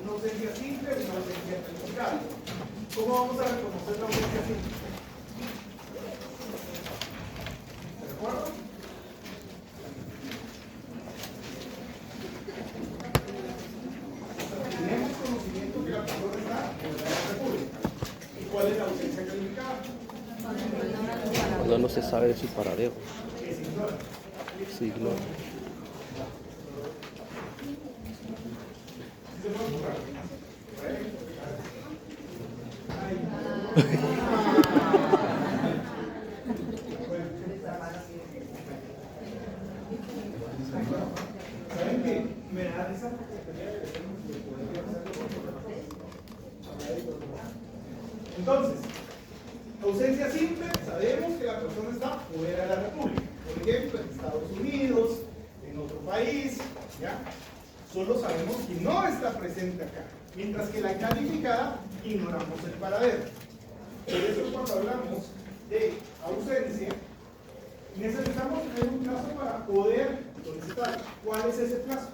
una ausencia simple y una ausencia calificada. ¿Cómo vamos a reconocer la ausencia simple? ¿De acuerdo? Tenemos conocimiento que la persona está en la República. ¿Y cuál es la ausencia calificada? Cuando no se sabe de su paradero. Que se ignora. Se ignora. ¿Sí se puede buscar? ¿Saben qué? Me da risa porque entonces, ausencia simple, sabemos que la persona está fuera de la República. Por ejemplo, en Estados Unidos, en otro país, ¿ya? Solo sabemos que no está presente acá. Mientras que la calificada, ignoramos el paradero. Por eso cuando hablamos de ausencia, necesitamos tener un plazo para poder solicitar. ¿Cuál es ese plazo?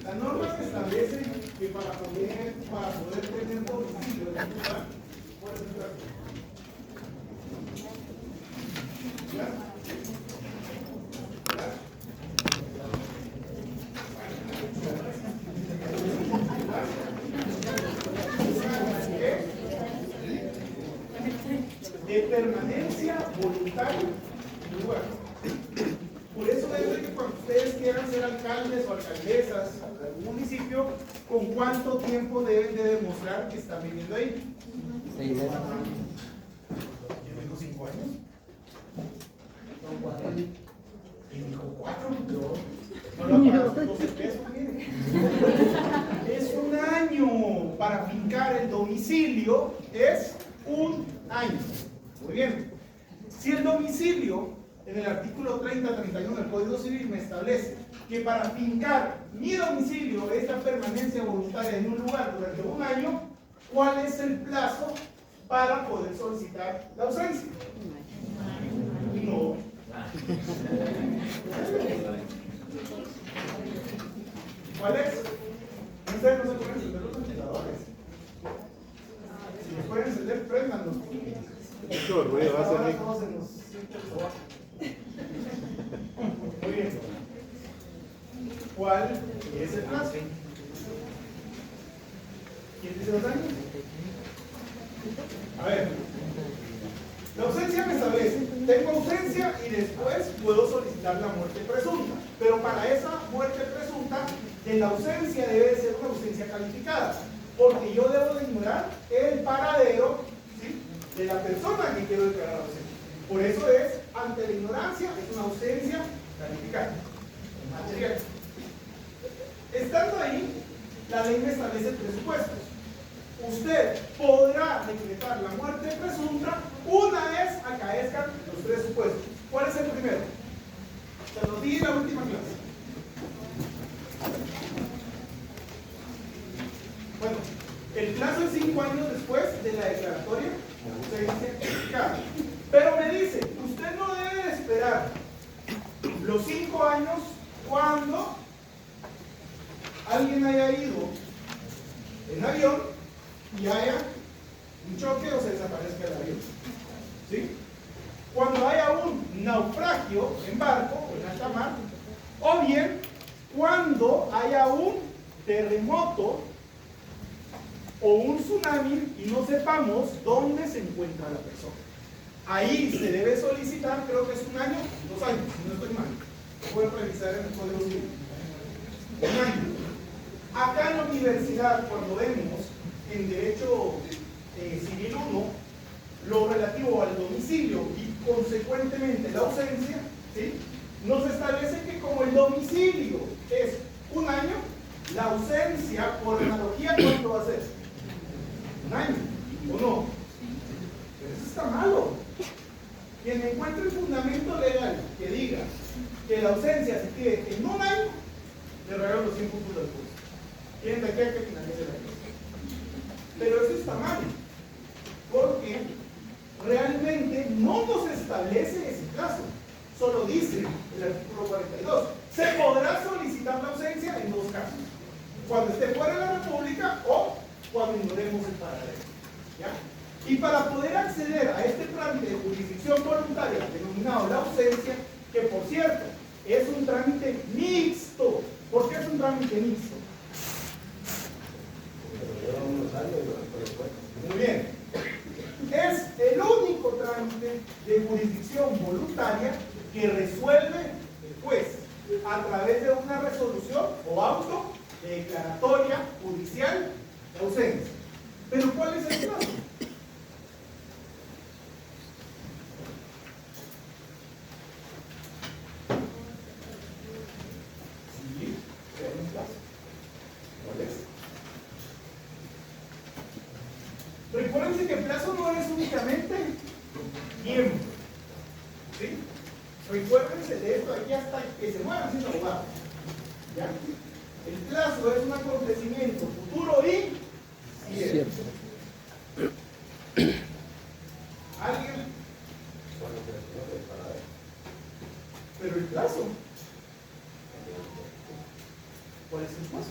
La norma establece que para poder tener domicilio en un lugar, ¿cuál es el plazo? ¿Ya? De permanencia voluntaria en el lugar. Por eso es que cuando ustedes quieran ser alcaldes o alcaldesas de algún municipio, ¿con cuánto tiempo deben de demostrar que están viviendo ahí? 6 meses. Yo tengo 5 años. Y dijo 4, no lo pagado 12 pesos, mire. Es un año para fincar el domicilio, es un año. Muy bien. Si el domicilio, en el artículo 30-31 del Código Civil me establece que para fincar mi domicilio es la permanencia voluntaria en un lugar durante un año, ¿cuál es el plazo para poder solicitar la ausencia? No. ¿Cuál es? Ustedes no se pueden encender los ventiladores. Si los pueden encender, préndanlos. Mucho ruido va a Ahora hacer. todos se nos siente el sobaco. Muy bien. ¿Cuál es el plazo? ¿Quién dice los años? A ver. La ausencia me establece, tengo ausencia y después puedo solicitar la muerte presunta. Pero para esa muerte presunta, de la ausencia debe ser una ausencia calificada. Porque yo debo de ignorar el paradero, ¿sí?, de la persona que quiero declarar ausente. Por eso es, ante la ignorancia, es una ausencia calificada. Material. Estando ahí, la ley me establece 3 supuestos. Usted podrá decretar la muerte presunta una vez acaezcan los 3 supuestos. ¿Cuál es el primero? Se los di en la última clase. Bueno, el plazo es 5 años después de la declaratoria de ausencia calificada. Pero me dice, usted no debe de esperar los 5 años cuando alguien haya ido en avión y haya un choque o se desaparezca el avión. ¿Sí? Cuando haya un naufragio en barco o en alta mar, o bien cuando haya un terremoto o un tsunami y no sepamos dónde se encuentra la persona. Ahí se debe solicitar, creo que es 1 año, 2 años, si no estoy mal. Pueden revisar en el Código Civil. 1 año. Acá en la universidad, cuando vemos en Derecho Civil 1, lo relativo al domicilio y consecuentemente la ausencia, ¿sí?, nos establece que como el domicilio es 1 año, la ausencia, por analogía, ¿cuánto va a ser? 1 año, ¿o no? Pero eso está malo. Quien encuentre un fundamento legal que diga que la ausencia se pide en 1 año, le regalo los 100 puntos del curso. ¿Quién de aquí a que finalice la clase? Pero eso está mal, porque realmente no nos establece ese plazo. Solo dice el artículo 42, se podrá solicitar la ausencia en dos casos: cuando esté fuera de la República o cuando ignoremos el paradero. ¿Ya? Y para poder acceder a este trámite de jurisdicción voluntaria denominado la ausencia, que por cierto es un trámite mixto. ¿Por qué es un trámite mixto? Muy bien. Es el único trámite de jurisdicción voluntaria que resuelve el juez a través de una resolución o auto de declaratoria judicial de ausencia. ¿Pero cuál es el plazo? Sí, hay un plazo. ¿Cuál es? Recuérdense que el plazo no es únicamente tiempo. ¿Sí? Recuérdense de esto aquí hasta que se muevan sin abogado. ¿Ya? El plazo es un acontecimiento futuro y cierto. ¿Alguien? Pero el plazo. ¿Cuál es el plazo?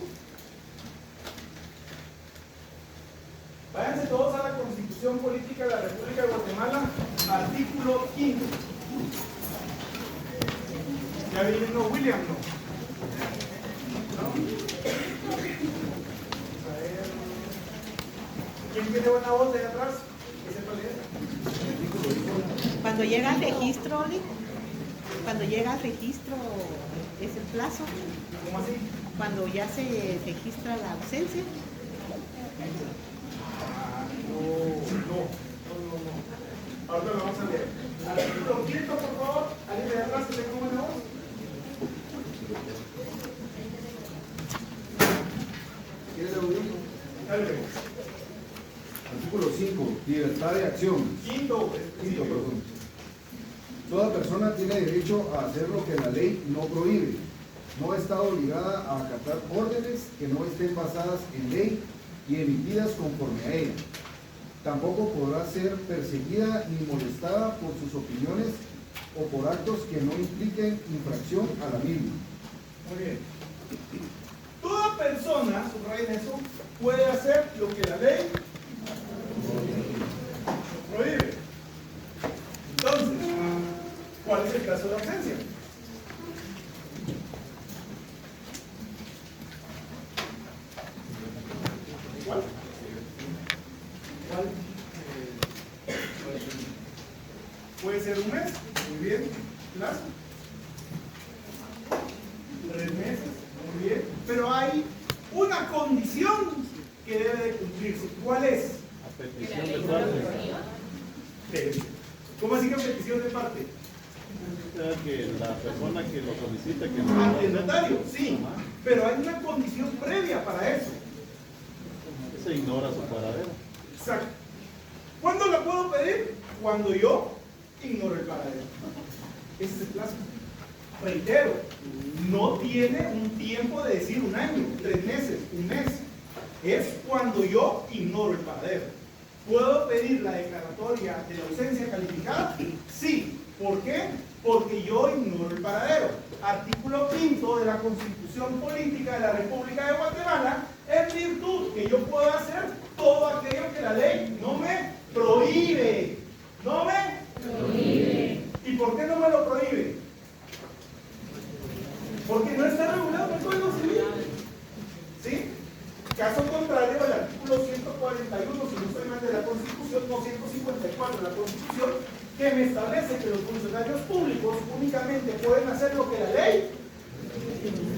Váyanse todos a la Constitución Política de la República de Guatemala, artículo 5. Ya vino William, ¿no? ¿No? A ver. ¿Quién tiene buena voz de ahí atrás? ¿Qué sepa leer? Cuando llega al registro, Oli, cuando llega al registro es el plazo. ¿Cómo así? Cuando ya se registra la ausencia. No. Ahorita lo vamos a leer. Artículo 5, por favor. ¿Alguien de atrás que tenga buena voz? ¿Quieres leer un Dale. Artículo 5. Libertad de acción. Quinto, Perdón. Toda persona tiene derecho a hacer lo que la ley no prohíbe. No está obligada a acatar órdenes que no estén basadas en ley y emitidas conforme a ella. Tampoco podrá ser perseguida ni molestada por sus opiniones o por actos que no impliquen infracción a la misma. Muy bien. Toda persona, subrayen eso, puede hacer lo que la ley prohíbe. Entonces, ¿cuál es el caso de ausencia? ¿Cuál? ¿Cuál? Puede ser un mes, muy bien, plazo. 3 meses, muy bien. Pero hay una condición que debe de cumplirse. ¿Cuál es? A petición de parte. ¿Cómo así que petición de parte? O sea, que la persona que lo solicita, que Ante el notario, sí. Pero hay una condición previa para eso. se ignora su paradero. Exacto. ¿Cuándo la puedo pedir? Cuando yo ignoro el paradero. Ese es el plazo. Reitero, no tiene un tiempo de decir un año, 3 meses, un mes. Es cuando yo ignoro el paradero. ¿Puedo pedir la declaratoria de la ausencia calificada? Sí. ¿Por qué? Porque yo ignoro el paradero. Artículo 5 de la Constitución Política de la República de Guatemala, en virtud que yo puedo hacer todo aquello que la ley no me prohíbe. ¿No me prohíbe? ¿Y por qué no me lo prohíbe? Porque no está regulado en el Código Civil. ¿Sí? Caso contrario, el artículo 141, si no estoy mal, de la Constitución, no 154 de la Constitución, que me establece que los funcionarios públicos únicamente pueden hacer lo que la ley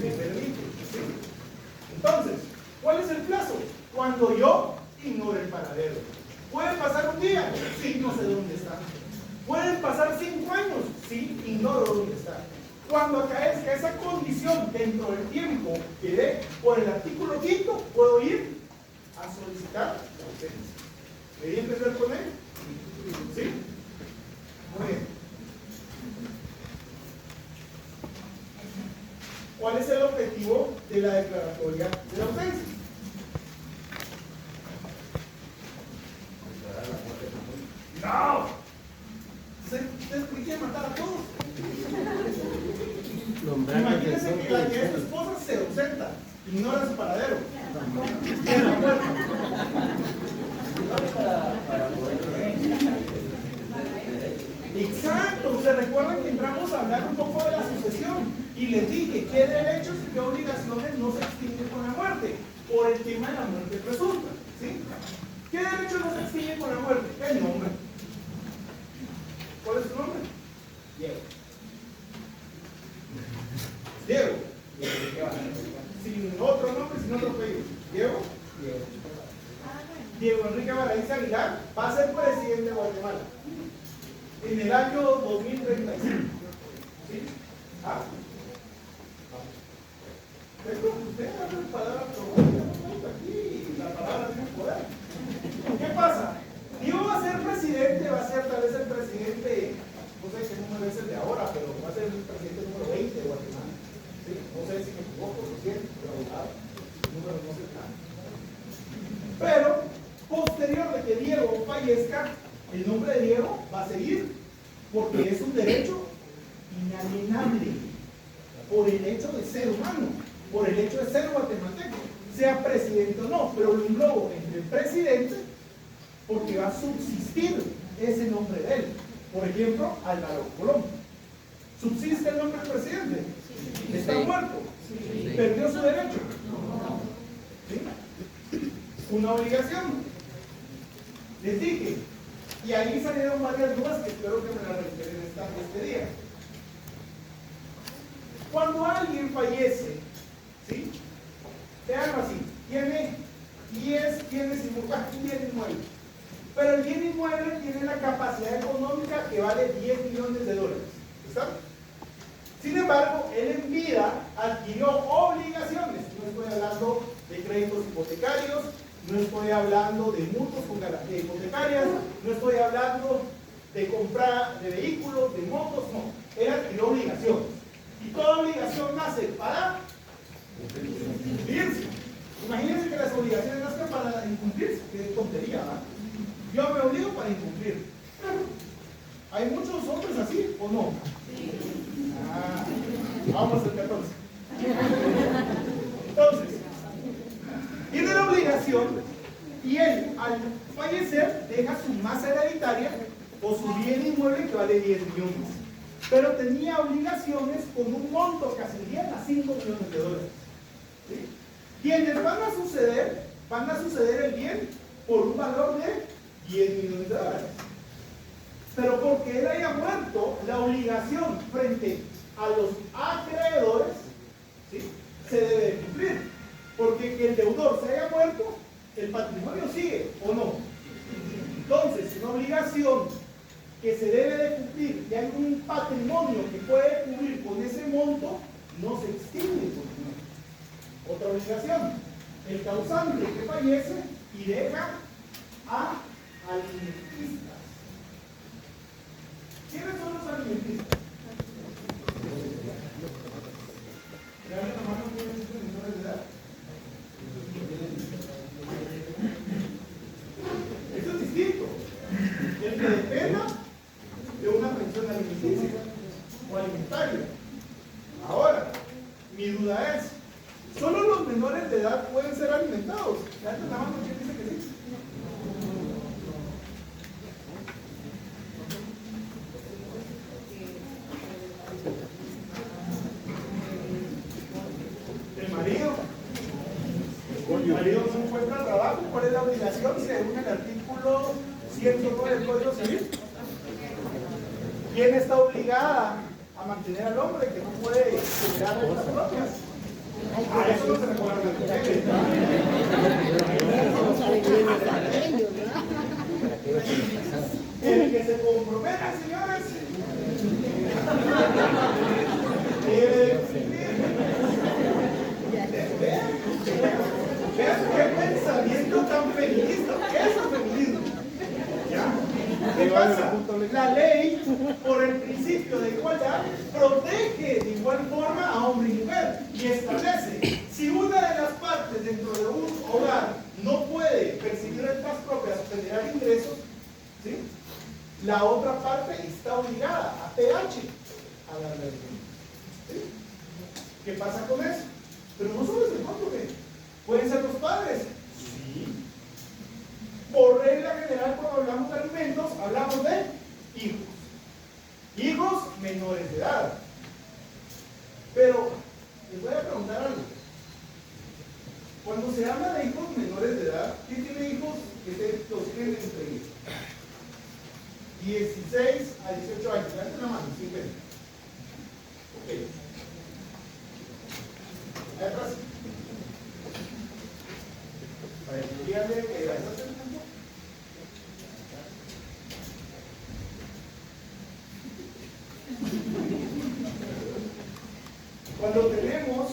me permite. ¿Sí? Entonces, ¿cuál es el plazo? Cuando yo ignore el paradero. ¿Puede pasar un día? Sí, no sé dónde está. ¿Pueden pasar 5 años? Sí, ignoro dónde está. Cuando acaezca esa condición dentro del tiempo que dé por el artículo 5, puedo ir a solicitar la ausencia. ¿Quería empezar con él? ¿Sí? Muy bien. ¿Cuál es el objetivo de la declaratoria de la ausencia? No. ¿ustedes por qué quieren matar a todos? Imagínense que la que es su esposa se ausenta, ignora su paradero. En la puerta. Exacto, se recuerdan que entramos a hablar un poco de la sucesión y les dije qué derechos y qué obligaciones no se extinguen con la muerte, por el tema de la muerte presunta, ¿sí? ¿Qué derechos no se extinguen con la muerte? El nombre. ¿Cuál es su nombre? Diego. Diego. Sin otro nombre, sin otro apellido. Diego. Diego Enrique Barahíz Aguilar va a ser presidente de Guatemala en el año 2035. ¿Sí? ¿Ah? Usted habla de palabras aquí, la palabra tiene poder. ¿Qué pasa? Diego va a ser presidente, va a ser tal vez el presidente, no sé qué número es el de ahora, pero va a ser el presidente número 20 de Guatemala. ¿Sí? No sé si me equivoco, lo siento, pero el número no sé nada. Pero, posterior de que Diego fallezca, el nombre de Diego va a seguir, porque es un derecho inalienable por el hecho de ser humano, por el hecho de ser guatemalteco, sea presidente o no, pero lo englobo entre el presidente porque va a subsistir ese nombre de él. Por ejemplo, Álvaro Colón. ¿Subsiste el nombre del presidente? ¿Está muerto? ¿Perdió su derecho? ¿Sí? Una obligación. Les dije, y ahí salieron varias dudas que espero que me las reiteren este día. Cuando alguien fallece, ¿sí? Veanlo así, tiene bienes inmuebles, pero el bien inmueble tiene la capacidad económica que vale 10 millones de dólares. ¿Está? Sin embargo, él en vida adquirió obligaciones. No estoy hablando de créditos hipotecarios, no estoy hablando de mutuos con garantía hipotecarias, no estoy hablando de comprar de vehículos, de motos, no. Él adquirió obligaciones. Y toda obligación nace para cumplirse. Imagínense que las obligaciones nacen para incumplirse. Qué tontería, ¿verdad? Yo me obligo para incumplir. ¿Hay muchos hombres así o no? Ah, vamos al 14. Entonces, tiene la obligación y él, al fallecer, deja su masa hereditaria o su bien inmueble que vale 10 millones. Pero tenía obligaciones con un monto que ascendían a 5 millones de dólares. ¿Sí? Quienes van a suceder el bien por un valor de 10 millones de dólares. Pero porque él haya muerto, la obligación frente a los acreedores, ¿sí?, se debe de cumplir. Porque que el deudor se haya muerto, el patrimonio sigue, ¿o no? Entonces, una obligación que se debe de cumplir y hay un patrimonio que puede cubrir con ese monto, no se extingue. Otra obligación, el causante que fallece y deja a alimentistas. ¿Quiénes son los alimentistas? ¿Levanten la mano quiénes son menores de edad? Eso es distinto. El que dependa de una pensión alimenticia o alimentaria. Ahora, mi duda es, ¿solo los menores de edad pueden ser alimentados? Levanten la mano quién dice que sí. El marido no encuentra trabajo, ¿cuál es la obligación? Según el artículo 109 del Código Civil. ¿Quién está obligada a mantener al hombre que no puede generar rentas propias? A eso no se recuerda el que se compromete, señores, vean qué pensamiento tan feminista. Eso es feminismo. ¿Ya? ¿Qué pasa? La ley, por el principio de igualdad, protege de igual forma a hombre y mujer y establece, si una de las partes dentro de un hogar no puede percibir rentas propias o generar ingresos, ¿sí?, La otra parte está obligada a PH a darle alimentos. ¿Sí? ¿Qué pasa con eso? Pero no solo es el cónyuge, pueden ser los padres. Sí. Por regla general, cuando hablamos de alimentos, hablamos de hijos. Hijos menores de edad. Pero les voy a preguntar algo. Cuando se habla de hijos menores de edad, ¿quién tiene hijos que los tienen entre 16 a 18 años? Levanten la mano, sí, ven. Ok. Ahí atrás. A ver, díganle que gracias. Cuando tenemos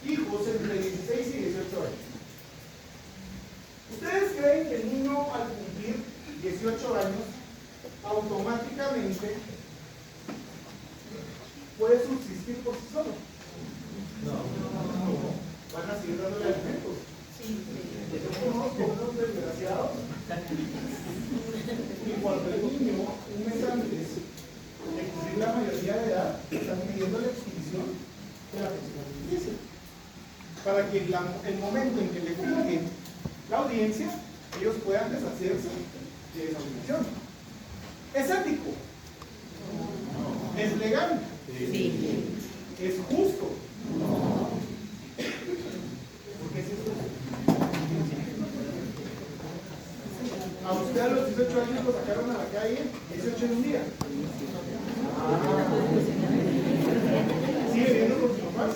hijos entre 16 y 18 años, ¿ustedes creen que el niño al cumplir 18 años automáticamente puede subsistir por sí solo? No. Van a seguir dándole alimentos. Yo conozco unos desgraciados y cuando el niño, un mes antes de cumplir la mayoría de edad, están pidiendo la extinción de la pensión alimenticia, para que el momento en que le juzguen la audiencia, ellos puedan deshacerse de esa obligación. ¿Es ético? No. ¿Es legal? Sí. ¿Es justo? No. ¿Por qué es esto? A usted a los 18 años lo sacaron a la calle 18 en un día. ¿Sigue viviendo con sus papás?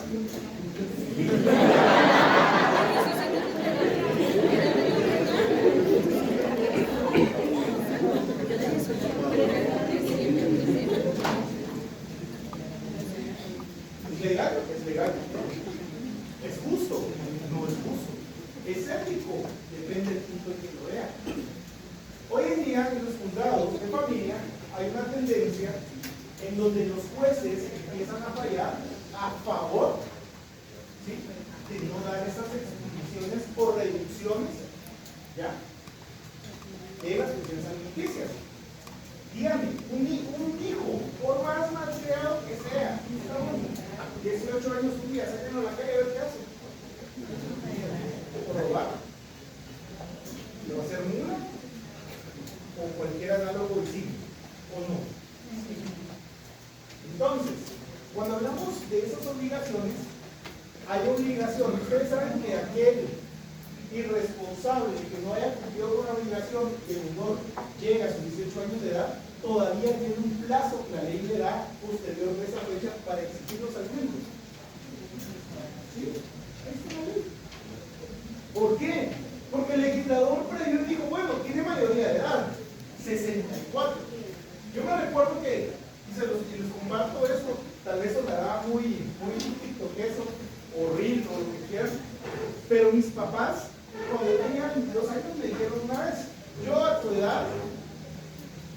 ¿Es legal? Es legal. ¿Es justo? No es justo. ¿Es ético? Depende del punto en que lo vea. Hoy en día en los juzgados de familia hay una tendencia en donde los jueces empiezan a fallar a favor, ¿sí?, de no dar esas extinciones o reducciones, ¿ya?, de las pensiones alimenticias. Dígame, un hijo, por más malcriado que sea, 18 años un día, sáquenlo a la calle a ver qué hace. ¿Por robar? ¿Lo va a hacer mula? ¿O cualquier análogo distinto? ¿O no? Entonces, cuando hablamos de esas obligaciones, hay obligaciones. Ustedes saben que aquel irresponsable que no haya cumplido con la obligación y el menor llega a sus 18 años de edad, todavía tiene un plazo que la ley le da posterior de esa fecha para exigir los alimentos. ¿Sí? Ahí está la ley. ¿Por qué? Porque el legislador previó y dijo, bueno, tiene mayoría de edad, 64. Yo me recuerdo que, y les comparto esto, tal vez sonará muy tiktokeso, horrible o lo que quieran, pero mis papás, cuando yo tenía 22 años, me dijeron una vez, yo a tu edad,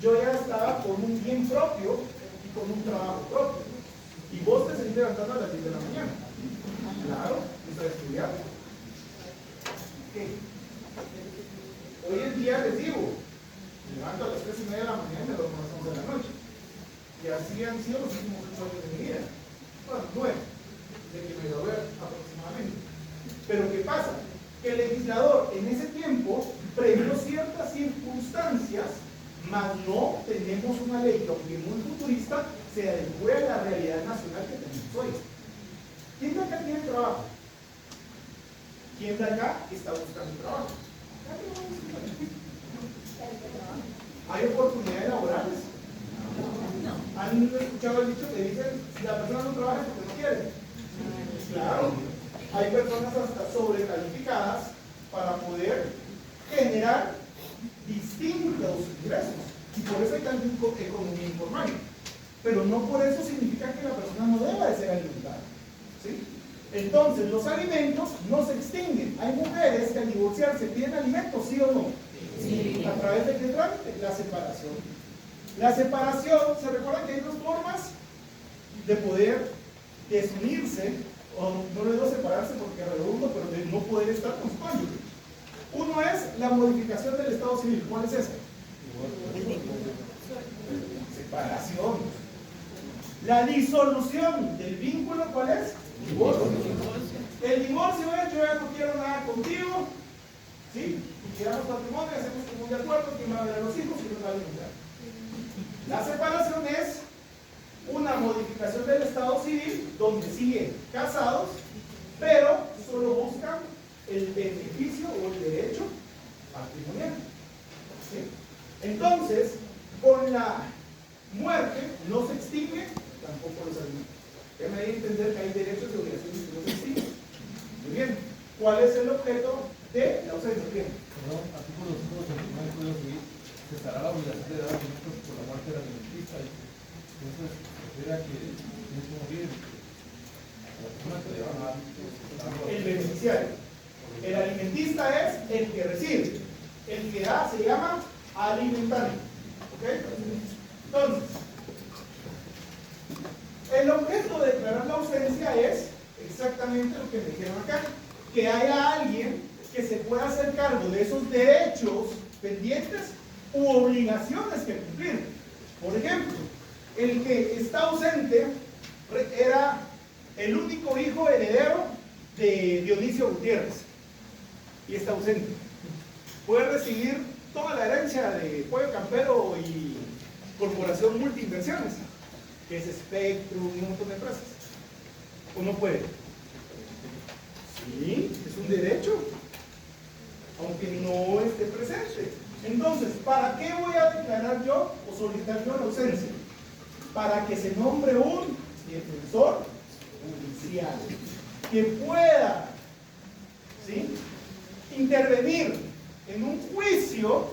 yo ya estaba con un bien propio y con un trabajo propio. Y vos te seguís levantando a las 10 de la mañana. Claro, estoy estudiando. ¿Qué? Hoy en día les digo, me levanto a las 3:30 de la mañana y me duermo a las 11 de la noche. Y así han sido los últimos 8 años de mi vida. Bueno, 9, de que me gradué aproximadamente. Pero ¿qué pasa? Que el legislador en ese tiempo previó ciertas circunstancias, mas no tenemos una ley que, aunque muy futurista, se adecue a la realidad nacional que tenemos hoy. ¿Quién de acá tiene trabajo? ¿Quién de acá está buscando trabajo? ¿Hay oportunidades laborales? ¿Han escuchado el dicho que dicen, si la persona no trabaja es porque no quiere? Claro, hay personas hasta sobrecalificadas para poder generar distintos ingresos, y por eso hay tanta economía informal, pero no por eso significa que la persona no deba de ser alimentada, ¿sí? Entonces, los alimentos no se extinguen. Hay mujeres que al divorciarse piden alimentos, ¿sí o no? Sí. ¿A través de qué trámite? La separación. La separación, ¿se recuerdan que hay dos formas de poder desunirse, o no le digo separarse porque redondo, pero de no poder estar con su cónyuge? Uno es la modificación del estado civil. ¿Cuál es esa? separación. La disolución del vínculo, ¿cuál es? Divorcio. El divorcio es: yo ya no quiero nada contigo, ¿sí? Liquidamos patrimonio, hacemos como un acuerdo, quién va a ver a los hijos y quién va a alimentar. La separación es una modificación del estado civil donde siguen casados, pero solo buscan el beneficio o el derecho patrimonial. ¿Sí? Entonces, con la muerte no se extingue tampoco los alimentos. Ya me di a entender que hay derechos y obligaciones que no se extinguen. Muy bien. ¿Cuál es el objeto de la ausencia? Bien. Perdón, artículo 289 del Código Civil, cesará la obligación de dar alimentos por la muerte del alimentista. Entonces, se refiere a que tiene que morir la persona que le va a dar. El beneficiario. El alimentista es el que recibe. El que da se llama alimentario. ¿Ok? Entonces, el objeto de declarar la ausencia es exactamente lo que me dijeron acá: que haya alguien que se pueda hacer cargo de esos derechos pendientes u obligaciones que cumplir. Por ejemplo, el que está ausente era el único hijo heredero de Dionisio Gutiérrez y está ausente. Puede recibir toda la herencia de Pollo Campero y Corporación Multiinversiones, que es Spectrum y un montón de empresas. ¿O no puede? Sí, es un derecho, aunque no esté presente. Entonces, ¿para qué voy a declarar yo o solicitar yo la ausencia? Para que se nombre un defensor judicial que pueda, ¿sí?, intervenir en un juicio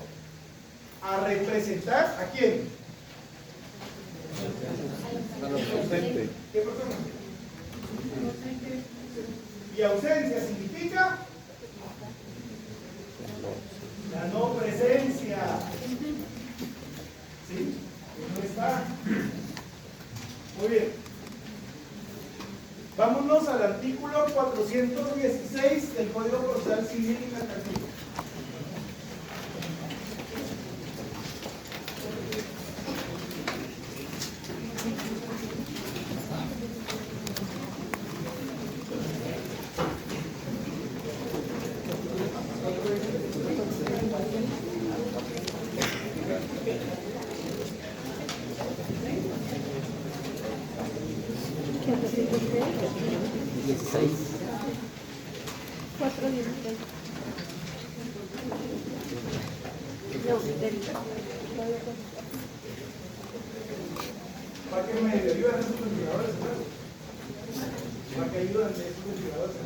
a representar ¿a quién? A los ausentes. ¿Qué persona? Y ausencia significa la no presencia. ¿Sí? No está. Muy bien. Vámonos al artículo 416 del Código Procesal Civil y Mercantil. ¿Para qué me ayudan esos ventiladores? ¿Para qué ayudan esos ventiladores?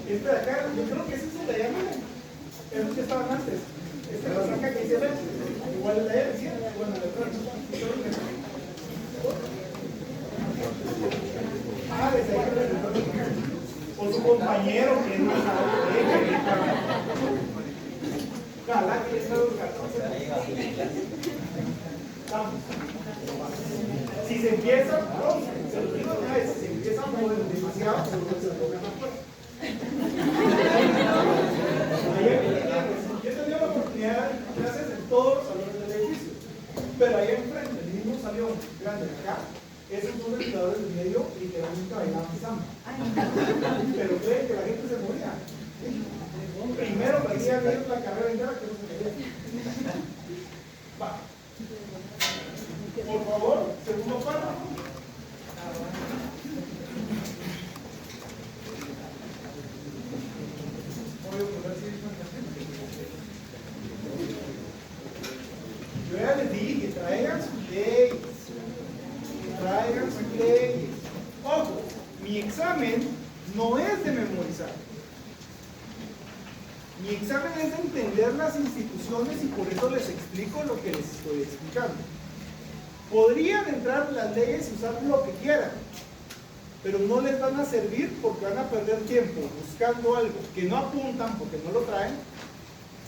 Este de acá, yo creo que ese es el de allá, miren. Es los que estaban antes. Este de acá que dice igual el de allá, ¿sí? Bueno, el de atrás. Ah, desde ahí o su compañero que no sabe. Ojalá que les traiga un cartón. Vamos. Si se empieza, se lo digo una vez, si se empieza a mover demasiado, se lo toca más fuerte. Yo he tenido la oportunidad de clases en todos los salones del edificio, pero ahí enfrente, el mismo salón grande de acá, esos son ventiladores de medio literalmente bailaban samba. Pero creen que la gente se moría. Primero parecía que la carrera entera que no se quería. Va. Por favor, segundo párrafo. Yo ya les dije que traigan sus leyes. Traigan sus leyes. Ojo, mi examen no es de memorizar. Mi examen es de entender las instituciones y por eso les explico lo que les estoy explicando. Podrían entrar las leyes y usar lo que quieran, pero no les van a servir porque van a perder tiempo buscando algo que no apuntan porque no lo traen.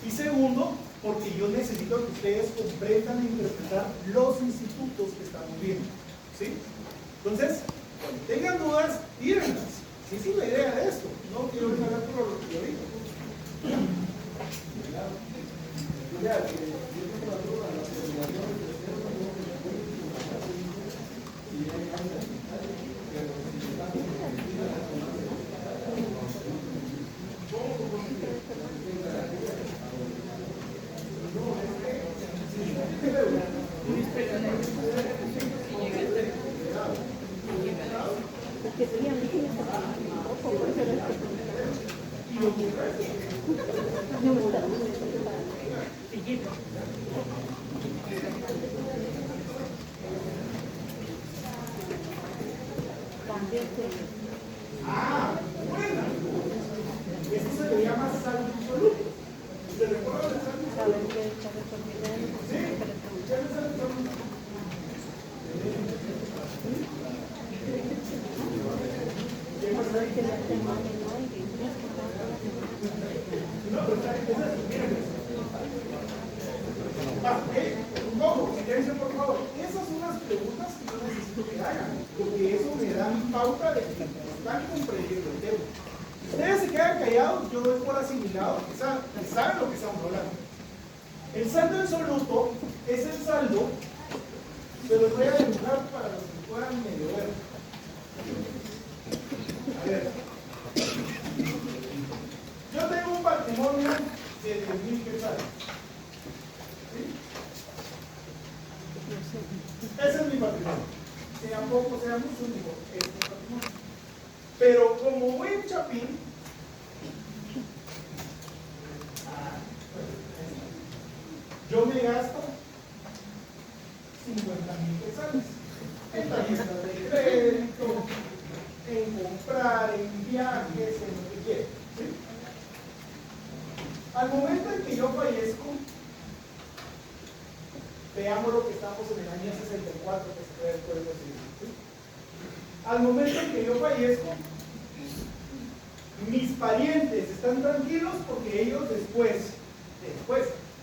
Y segundo, porque yo necesito que ustedes comprendan e interpretar los institutos que estamos viendo. ¿Sí? Entonces, cuando tengan dudas, tírenlas. Sí, sí, la idea de esto. No quiero hablar por lo que yo digo. familiar. Yo tengo la duda, las obligaciones de ser no tengo que si hay cambio, pero si están comprometidas Porque sí, a mí sí me está un poco, por eso era no me está Ah, buena. Esto se le llama saldo absoluto. ¿Se recuerdan del saldo absoluto? Sí, ¿qué es el saldo absoluto? ¿Qué pasa ahí? No, pero está miren. Ojo, silencio por favor. Esas son las preguntas que yo necesito que hagan, porque eso me da mi pauta de que están comprendiendo el tema. Ustedes se quedan callados, yo doy por asimilado que saben lo que estamos hablando. El saldo absoluto es el saldo, se los voy a dibujar para los que puedan medio ver. A ver. Yo tengo un patrimonio de 10,000 quetzales. ¿Sí? Ese es mi patrimonio. Sea poco, sea mucho, digo, es mi patrimonio. Pero como buen chapín, yo me gasto 50,000 quetzales en tarjetas de crédito, en comprar, en viajes, en lo que quiera. ¿Sí? Al momento en que yo fallezco, veamos lo que estamos en el año 64 que se crea el Código Civil. ¿Sí? Al momento en que yo fallezco, mis parientes están tranquilos porque ellos después,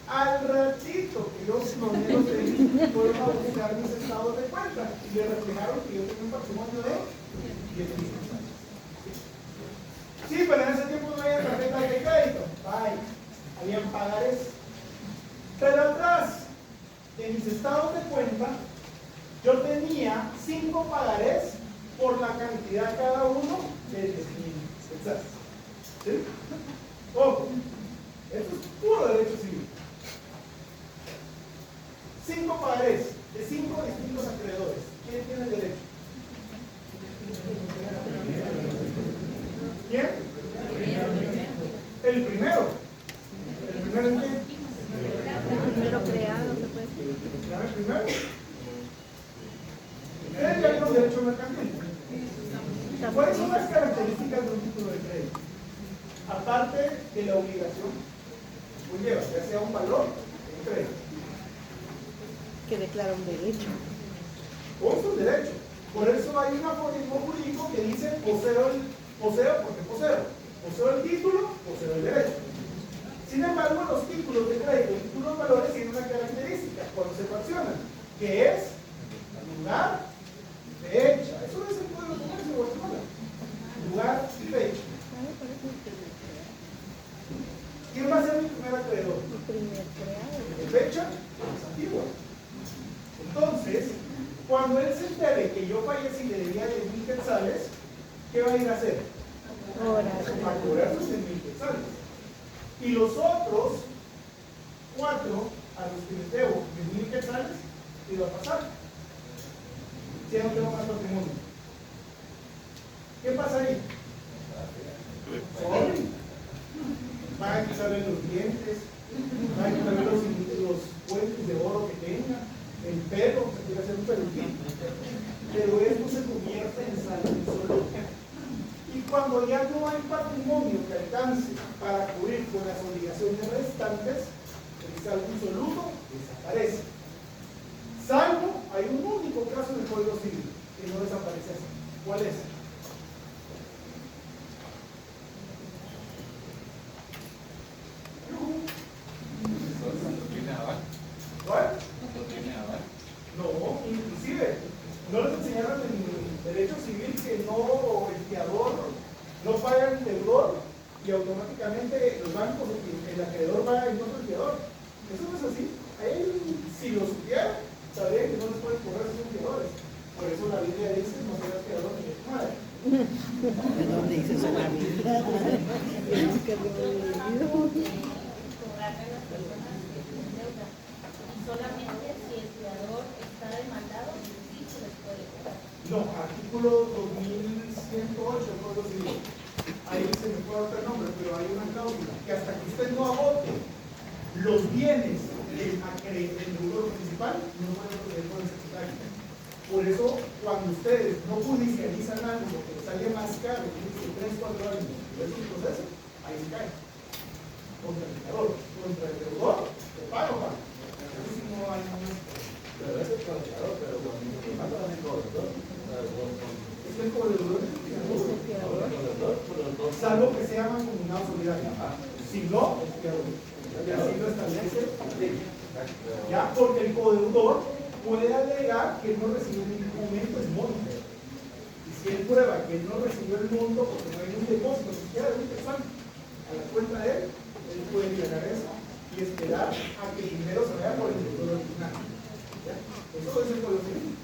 al ratito que yo no me los pedí, fueron a buscar mis estados de cuenta y le reflejaron que yo tenía un patrimonio de 10,000 quetzales. Sí, pero en ese tiempo no había tarjetas de crédito. Bye. Habían pagares. Pero atrás de mis estados de cuenta, yo tenía 5 pagarés por la cantidad cada uno de 10,000 quetzales. ¿Sí? Ojo, esto es puro derecho civil. 5 pagarés de 5 distintos acreedores. ¿Quién tiene el derecho? ¿Quién? El primero. ¿El primero en qué? el primero creado, se puede decir. ¿El primero? Ustedes ya vieron derecho mercantil. ¿Cuáles son las características de un título de crédito? Aparte de la obligación, conlleva, ya sea un valor o un crédito. Que declara un derecho. O es un derecho. Por eso hay un aforismo jurídico que dice poseo el título, poseo el derecho. Sin embargo, los títulos de crédito y títulos de valores tienen una característica cuando se fraccionan, que es lugar, fecha. Eso es el Código de Comercio de Guatemala. Lugar y fecha. ¿Quién va a ser mi primer acreedor? El primer creado. De fecha es antigua. Entonces, cuando él se entere que yo fallecí y le debía 10,000 quetzales, ¿qué va a ir a hacer? A cobrar sus 10,000 quetzales. Y los otros 4 a los que les debo 10,000 quetzales, ¿qué va a pasar? Si ya no tengo más patrimonio. ¿Qué pasa ahí? Van a quitarle los dientes, van a quitarle los puentes de oro que tenga, el pelo, se puede hacer un peluquín. Pero esto se convierte en saldo absoluto. Y cuando ya no hay patrimonio que alcance para cubrir con las obligaciones restantes, el saldo absoluto desaparece. Salvo, hay un único caso en el Código Civil que no desaparece así. ¿Cuál es? ¿Cuál? No, inclusive, no les enseñaron en derecho civil que no, el fiador no paga el deudor y automáticamente los bancos, el acreedor paga el otro fiador. Eso no ¿sí? Él, si lo supiera, sabría que no les pueden correr sus fiadores. Por eso la Biblia dice, no serás fiador ni de tu madre. ¿De dónde dice eso en la Biblia? Yo nunca lo he leído. Cobrarle a las personas que tienen deuda. Solamente si el fiador está demandado, sí se les puede cobrar. No, artículo 2108 del Código Civil. Ahí se me puede dar el nombre, pero hay una cláusula que hasta que usted no agote los bienes del deudor principal, no puede proceder con el secretario. Por eso, cuando ustedes no judicializan algo que les salga más caro, que dice 3-4 años, es un proceso, ahí se cae. Contra el fiador, contra el deudor, te pago, pago. Eso sí no hay nada. Pero ese es con el fiador, pero con el mando también con el deudor. Es el codeudor, salvo que sea mancomunado solidario. Si no, es fiador. Y así lo establece la ley. Ya, porque el codeudor puede alegar que él no recibió en ningún momento el monto. Y si él prueba que él no recibió el monto porque no hay un depósito siquiera de un persona a la cuenta de él, él puede negar eso y esperar a que primero se vaya por el deudor original. ¿Ya? Eso es el código civil.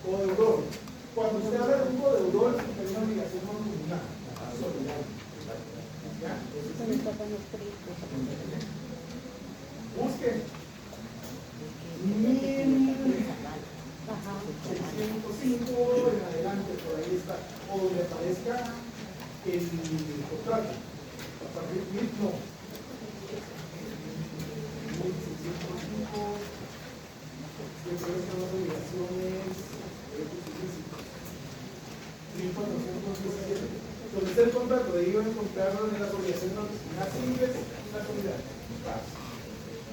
Codeudor. Cuando usted habla de un codeudor, es una obligación mancomunada. ¿Ya? Busquen 1605 en adelante, por ahí está, o donde aparezca el contrato. A partir de no. 1605, siempre están las obligaciones, 1417. Donde está el contrato, de ahí van a encontrar en las obligaciones más simples, una unidad.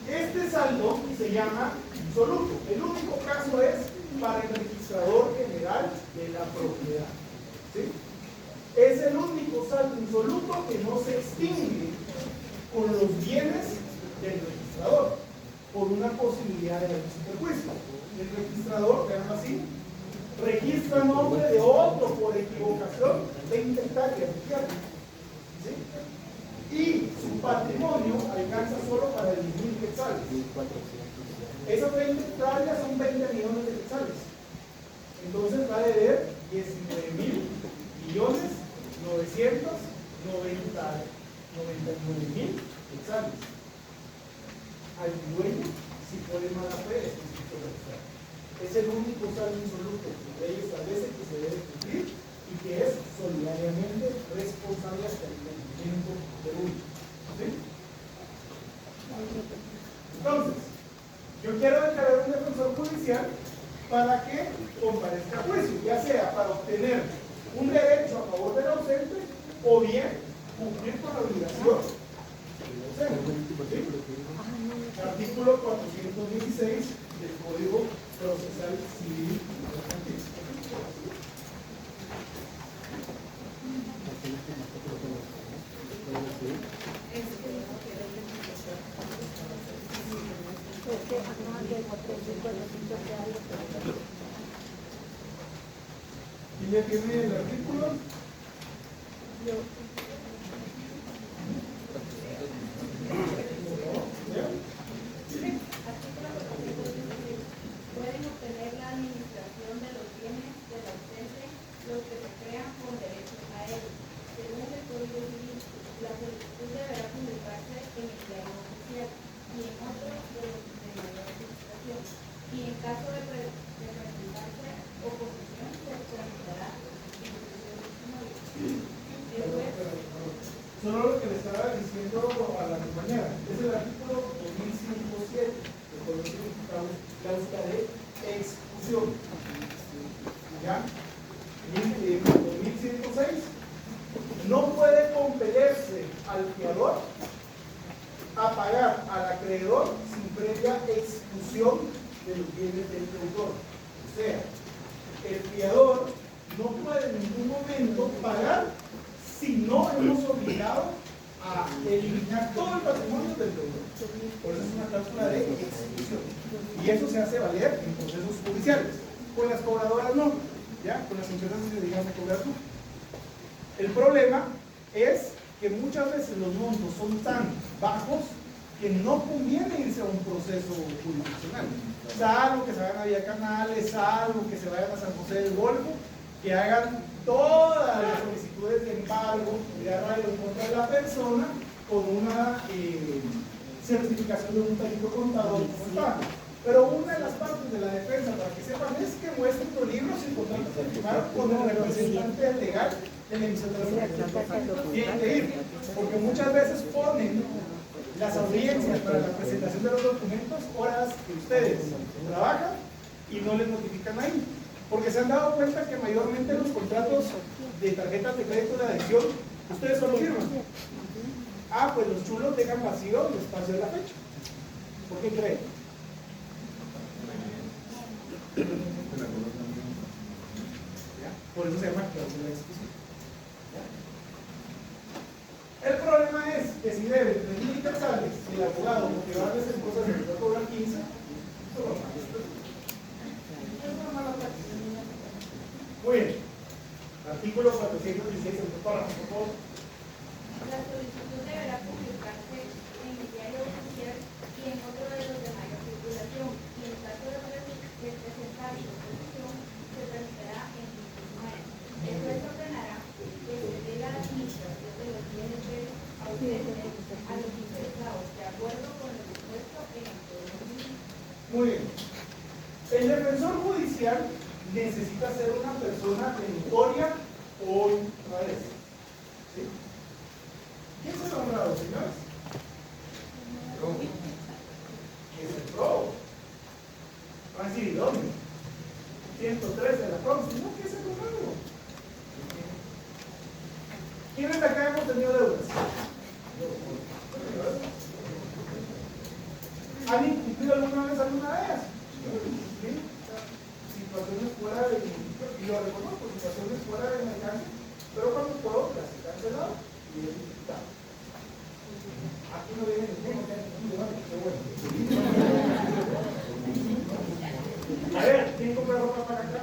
Este saldo se llama insoluto. El único caso es para el registrador general de la propiedad. ¿Sí? Es el único saldo insoluto que no se extingue con los bienes del registrador por una posibilidad de perjuicio. El registrador, veanlo así, registra nombre de otro por equivocación 20 hectáreas de tierra. ¿Sí? Y su patrimonio alcanza solo para 10.000 quetzales. Esas 20 hectáreas son 20 millones de quetzales. Entonces va a deber 19.999.000 quetzales. Al dueño, si pone mala fe, es el único saldo insoluto que la ley establece que se debe cumplir y que es solidariamente responsable hasta el cumplimiento de uno. ¿Sí? Entonces, yo quiero declarar un defensor judicial para que comparezca a juicio, ya sea para obtener un derecho a favor del ausente o bien cumplir con la obligación del ausente. ¿Sí? Artículo 416 del Código Procesal Civil Mercantil. ¿Quién ya tiene el artículo? Pueden obtener la administración de los bienes del ausente los que se crean con derecho a ellos. Según el Código Civil, la solicitud deberá publicarse en el diario oficial y en otros de los de mayor administración. Y en caso de presentarse oposición, se tramitará en el Solo lo que le estaba diciendo a la compañera es el artículo 2007 del Código Civil, cláusula de exclusión. ¿Ya? 2106 no puede compelerse al fiador a pagar al acreedor sin previa exclusión de los bienes del deudor. O sea, el fiador no puede en ningún momento pagar si no hemos obligado a eliminar todo el patrimonio del deudor. Por eso es una cláusula de exclusión. Y eso se hace valer en procesos judiciales. Con las cobradoras no, ¿ya? Con las empresas se dedican a cobrar tú. El problema es que muchas veces los montos son tan bajos que no conviene irse a un proceso jurisdiccional, salvo que se vayan a Vía Canales, salvo que se vayan a San José del Golfo, que hagan todas las solicitudes de embargo de arraigo en contra de la persona con una certificación de un perito contador como tal. Pero una de las partes de la defensa, para que sepan, es que muestren los libros importantes que firmaron con el representante legal de la emisión de los documentos. Tienen que ir, porque muchas veces ponen las audiencias para la presentación de los documentos horas que ustedes trabajan y no les notifican ahí. Porque se han dado cuenta que mayormente los contratos de tarjetas de crédito de adhesión, ustedes solo firman. Ah, pues los chulos dejan vacío el espacio de la fecha. ¿Por qué creen? ¿Ya? Por eso se llama cláusula de exclusión. El problema es que si deben 3.000 quetzales y el abogado, porque va a hacer cosas que les va a cobrar 15, eso lo paga. Es una mala práctica. Muy bien. Artículo 416, el párrafo, por favor. La solicitud deberá publicarse en el diario oficial y en otro de los de mayor circulación, y en caso de presentar oposición, se tramitará en 15 años. El juez ordenará que se dé la administración de los bienes ausentes a los interesados, de acuerdo con lo dispuesto en el Código Civil. Muy bien. El defensor judicial necesita ser una persona de notoria honradez. ¿Sí? ¿Quién es el honrado, señores? ¿Quién es el probo? Van a decir, ¿dónde? 103 de la Constitución. No, ¿qué es el honrado? ¿Quiénes de acá hemos tenido deudas? ¿Han incumplido alguna vez alguna de ellas? ¿Sí? Situaciones fuera de, y lo reconozco, situaciones fuera de mi alcance, pero cuando puedo, las he cancelado y he disfrutado. Aquí no viene ninguno, qué bueno. A ver, ¿quién compra ropa para acá?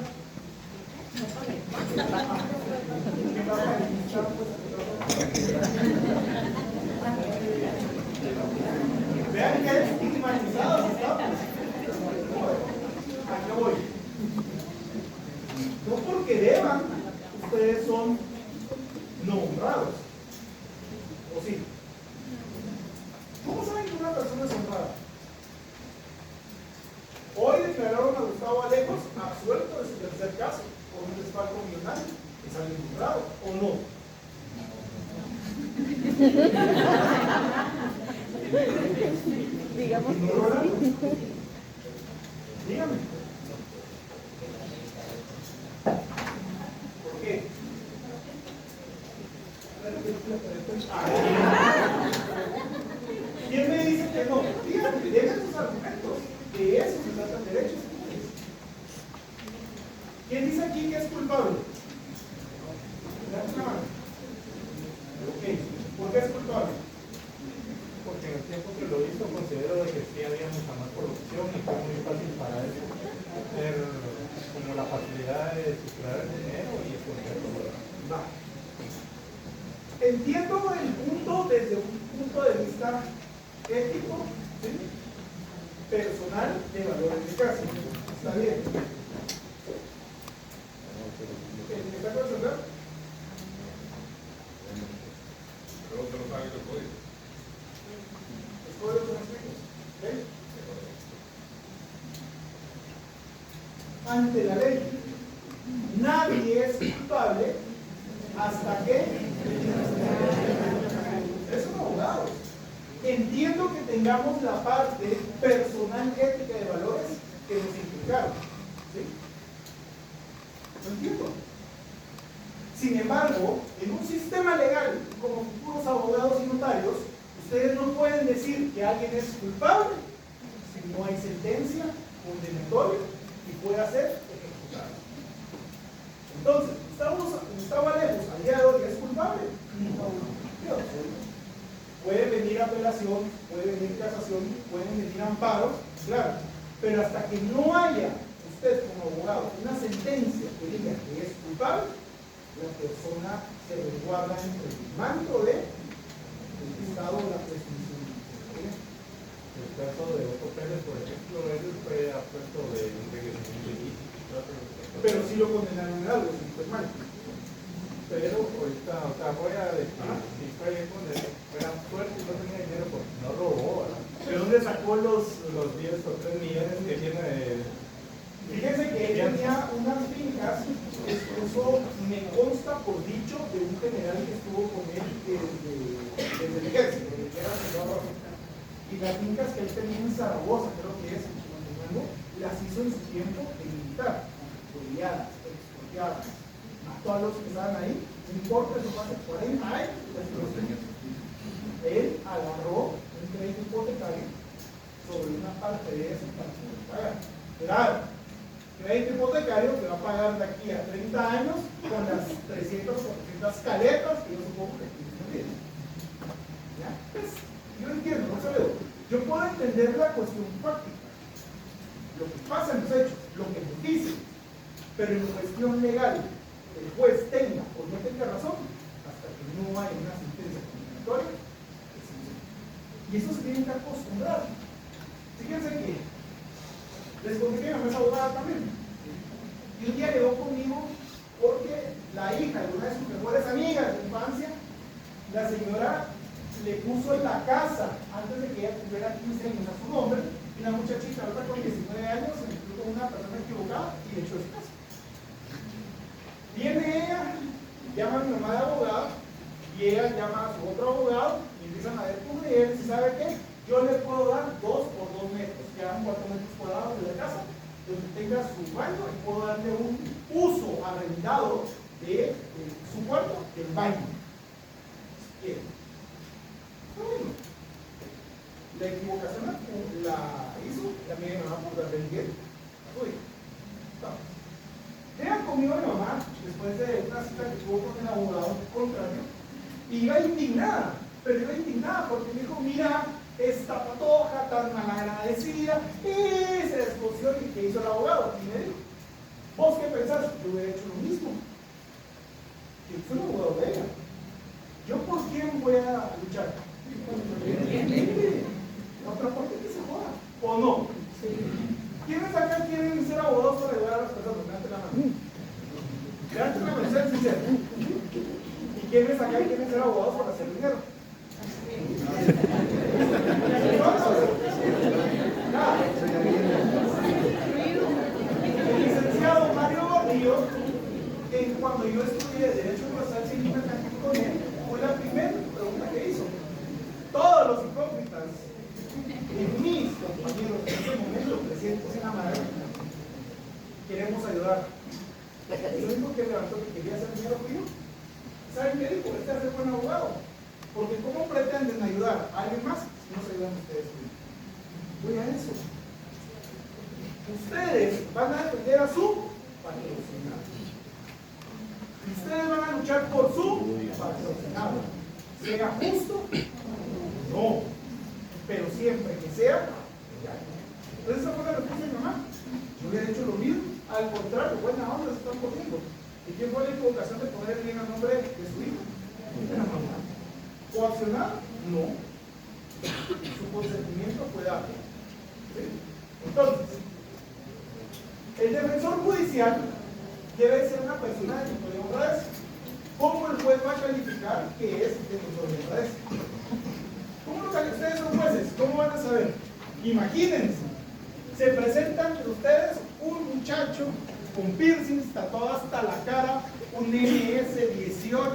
Vean que estigmatizados estamos. ¿A qué voy? No porque deban, ustedes son no honrados. ¿O sí? ¿Cómo saben que una persona es honrada? Hoy declararon a Gustavo Alejos absuelto de su tercer caso por un desfalco millonario. ¿Es alguien honrado o no? Digamos ¿No que lo harán? sí. Dígame. ¿Por qué? ¿Quién me dice que no? Díganme, dejen sus argumentos. De eso se tratan derechos. ¿Quién dice aquí que es culpable? Ok, ¿por qué es culpable? Porque en el tiempo que lo hizo considero de que sí había mucha más corrupción y fue muy fácil para él tener como la facilidad de sustraer el dinero y esconderlo. Va. Entiendo el punto desde un punto de vista ético, ¿sí? Personal, de valores de casa. Está bien. ¿Me está concentrado? Pero usted no sabe el código. Los códigos son estrictos. ¿Ok? Ante la ley, nadie es culpable hasta que ustedes son abogados. Entiendo que tengamos la parte personal, ética de valores que nos implicaron. ¿Sí? Lo entiendo. Sin embargo, en un sistema legal, como futuros abogados y notarios, ustedes no pueden decir que alguien es culpable si no hay sentencia condenatoria y pueda ser ejecutado. Entonces, Gustavo Alejos al día de hoy es culpable. No. Puede venir apelación, puede venir casación, pueden venir amparos, claro, pero hasta que no haya usted como abogado una sentencia que diga que es culpable, la persona se resguarda entre el manto de el Estado la presunción de inocencia. El caso de Otto Pérez, por ejemplo, él fue apuesto de un delito. Pero sí lo condenaron en algo, si fue mal. Pero ahorita, o sea, fuera de que si fue con él, fuera fuerte y no tenía dinero porque no robó, ¿verdad? ¿De dónde sacó los...? Los 10 o 3 millones que tiene Fíjense que él tenía unas fincas, eso me consta por dicho de un general que estuvo con él desde el ejército, que era señor Rojo. Y las fincas que él tenía en Zaragoza, creo que es, las hizo en su tiempo de militar, expoliadas, expropiadas. Mató a los que estaban ahí, no importa, eso fue hace 40 años, él agarró un crédito hipotecario sobre una parte de eso para poder pagar. Claro, crédito hipotecario que va a pagar de aquí a 30 años con las 300 o 400 caletas que yo supongo que tienen. ¿Ya? Pues, yo entiendo, no sé, yo puedo entender la cuestión práctica, lo que pasa en los hechos, lo que nos dicen, pero en la cuestión legal, el juez tenga o no tenga razón, hasta que no haya una sentencia condenatoria, y eso se tiene que acostumbrar. Fíjense que les conté que mi mamá es abogada también. Y un día llegó conmigo porque la hija de una de sus mejores amigas de infancia, la señora le puso en la casa antes de que ella tuviera 15 años a su nombre, y una muchachita, otra con 19 años, se metió con una persona equivocada y le echó su casa. Viene ella, llama a mi mamá de abogado, y ella llama a su otro abogado y empiezan a ver cómo y él, si sabe qué, yo le puedo dar 2 por 2 metros, quedan 4 metros cuadrados de la casa, donde tenga su baño y puedo darle un uso arrendado de su cuarto del baño. Si quiere. Bueno, la equivocación la hizo la mi mamá por vender a su hija. Vean conmigo mi mamá, después de una cita que tuvo con el abogado contrario, y iba indignada, pero iba indignada porque me dijo, mira, esta patoja tan malagradecida, y se descoció. Y ¿qué hizo el abogado? Y me dijo, ¿vos qué pensás? Yo hubiera hecho lo mismo. ¿Quién fue el abogado de ella? ¿Yo por quién voy a luchar? La otra parte que se joda, ¿o no? ¿Quiénes acá quieren ser abogados para ayudar a las personas? Levanten la mano. Levanten la mano, sean sinceros. ¿Y quiénes acá quieren ser abogados para hacer dinero? El licenciado Mario Gordillo, cuando yo estudié Derecho Procesal Civil con él, fue la primera pregunta que hizo. Todos los hipócritas y mis compañeros en ese momento presentes en la madre queremos ayudar. El único que levantó que quería hacer dinero fui yo. ¿Saben qué dijo? Este es el buen abogado. Porque ¿cómo pretenden ayudar a alguien más si no se ayudan ustedes mismos? Voy a eso. Ustedes van a defender a su patrocinado. Ustedes van a luchar por su patrocinado. ¿Sea justo? No. Pero siempre que sea legal. Entonces esa fue la respuesta de mi mamá. Yo hubiera hecho lo mismo. Al contrario, buena onda se están poniendo. ¿Y quién fue la equivocación de poner bien el nombre de su hijo? De la mamá. ¿Coaccionado? No. Su consentimiento fue dado. ¿Sí? Entonces, el defensor judicial debe ser una persona de tipo de honradez. ¿Cómo el juez va a calificar que es defensor de honradez? ¿Cómo lo califican? Ustedes son jueces, ¿cómo van a saber? Imagínense, se presentan ustedes un muchacho con piercings, tatuado hasta la cara, un MS-18,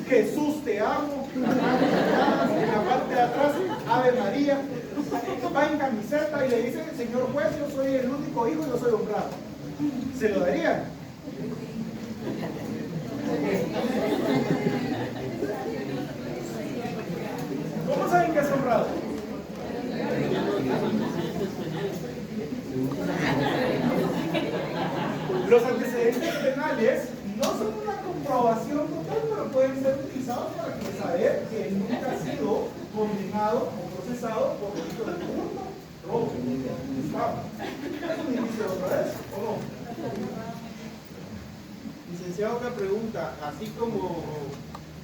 Jesús te amo, en la parte de atrás, Ave María, va en camiseta y le dice, señor juez, yo soy el único hijo y yo soy honrado. ¿Se lo darían? ¿Cómo saben que es honrado? Los antecedentes penales no son una comprobación total, pero pueden ser utilizados para saber que él nunca ha sido condenado o procesado por delito de hurto, robo, estafa. ¿Es un indicio de honradez o no? Licenciado, una pregunta. Así como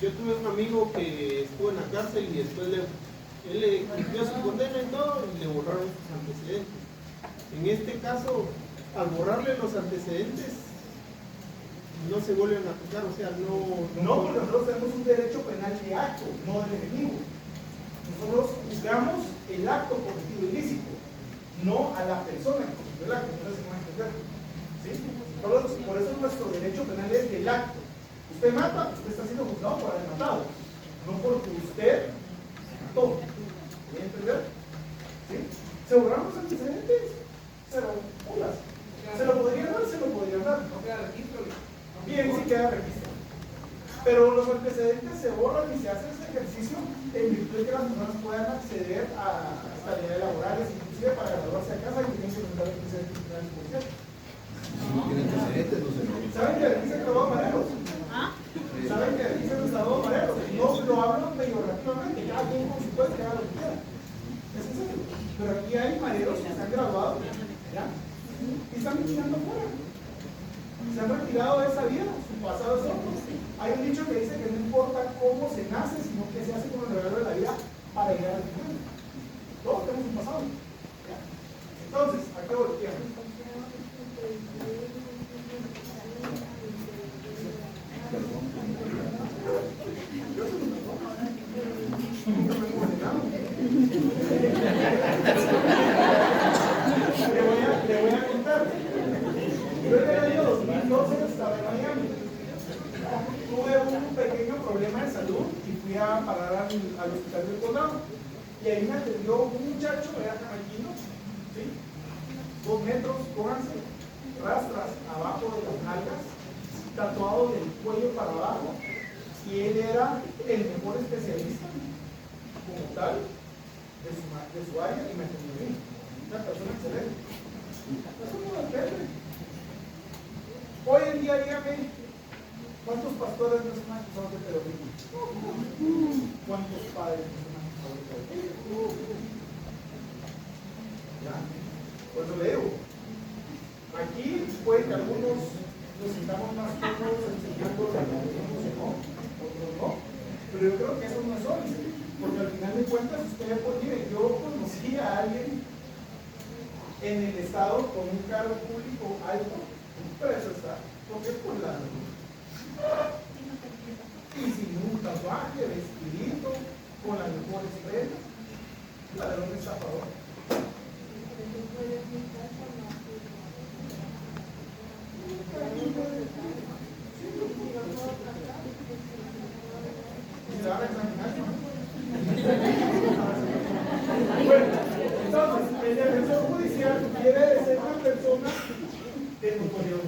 Yo tuve un amigo que estuvo en la cárcel y después él le cumplió su condena y todo y le borraron sus antecedentes. En este caso, al borrarle los antecedentes, no se vuelven a aplicar, o sea, No, porque nosotros tenemos un derecho penal de acto, no del enemigo. Nosotros juzgamos el acto cometido ilícito, no a la persona que cometió el acto. Entonces, ¿cómo entender? ¿Sí? Por eso nuestro derecho penal es del acto. Usted mata, usted está siendo juzgado por haber matado, no porque usted mató. ¿Me entender? ¿Sí? ¿Se borraron los antecedentes? Cero bolas. ¿Se lo podrían dar? Se lo podrían dar. No queda registro. Bien, sí queda registro. Pero los antecedentes se borran y se hace ese ejercicio en virtud de que las personas puedan acceder a estabilidades laborales, inclusive para graduarse a casa y tienen que presentar antecedentes penales policiales. Si no tiene antecedentes, no se lo. ¿Saben que aquí se acabó Mareros? ¿Saben que aquí se acabó Mareros? No lo hablo peyorativamente, cada quien con su puesto que haga lo que quiera. Es en serio. Pero aquí hay mareros que se han graduado, ¿ya? Y están vigilando afuera. Se han retirado de esa vida, su pasado es otro. Hay un dicho que dice que no importa cómo se nace, sino que se hace con el regalo de la vida para llegar al final. Todos tenemos un pasado. ¿Ya? Entonces, acabo el tiempo. Le voy a contar. Yo en el año 2012 estaba en Miami. Tuve un pequeño problema de salud y fui a parar al hospital del condado. Y ahí me atendió un muchacho, era jamaiquino, ¿sí? 2 metros, pónganse, rastras abajo de las nalgas, tatuado del cuello para abajo. Y él era el mejor especialista, como tal, de su área y me atendió bien. Una persona excelente. Eso no depende. Hoy en día, dígame, ¿cuántos pastores no son acusados de terrorismo? ¿Cuántos padres no son acusados de terrorismo? ¿Ya? Por eso le digo, aquí puede que algunos nos sintamos más cómodos enseñando lo que tenemos o no, otros no, pero yo creo que eso no es obvio, porque al final de cuentas ustedes, pues mire, yo conocí a alguien en el estado con un cargo público alto, pero eso está, porque es por la y sin un tatuaje, vestidito, con las mejores prendas, ladrón estafador. Bueno, entonces, el defensor judicial debe de ser una persona de notoriedad.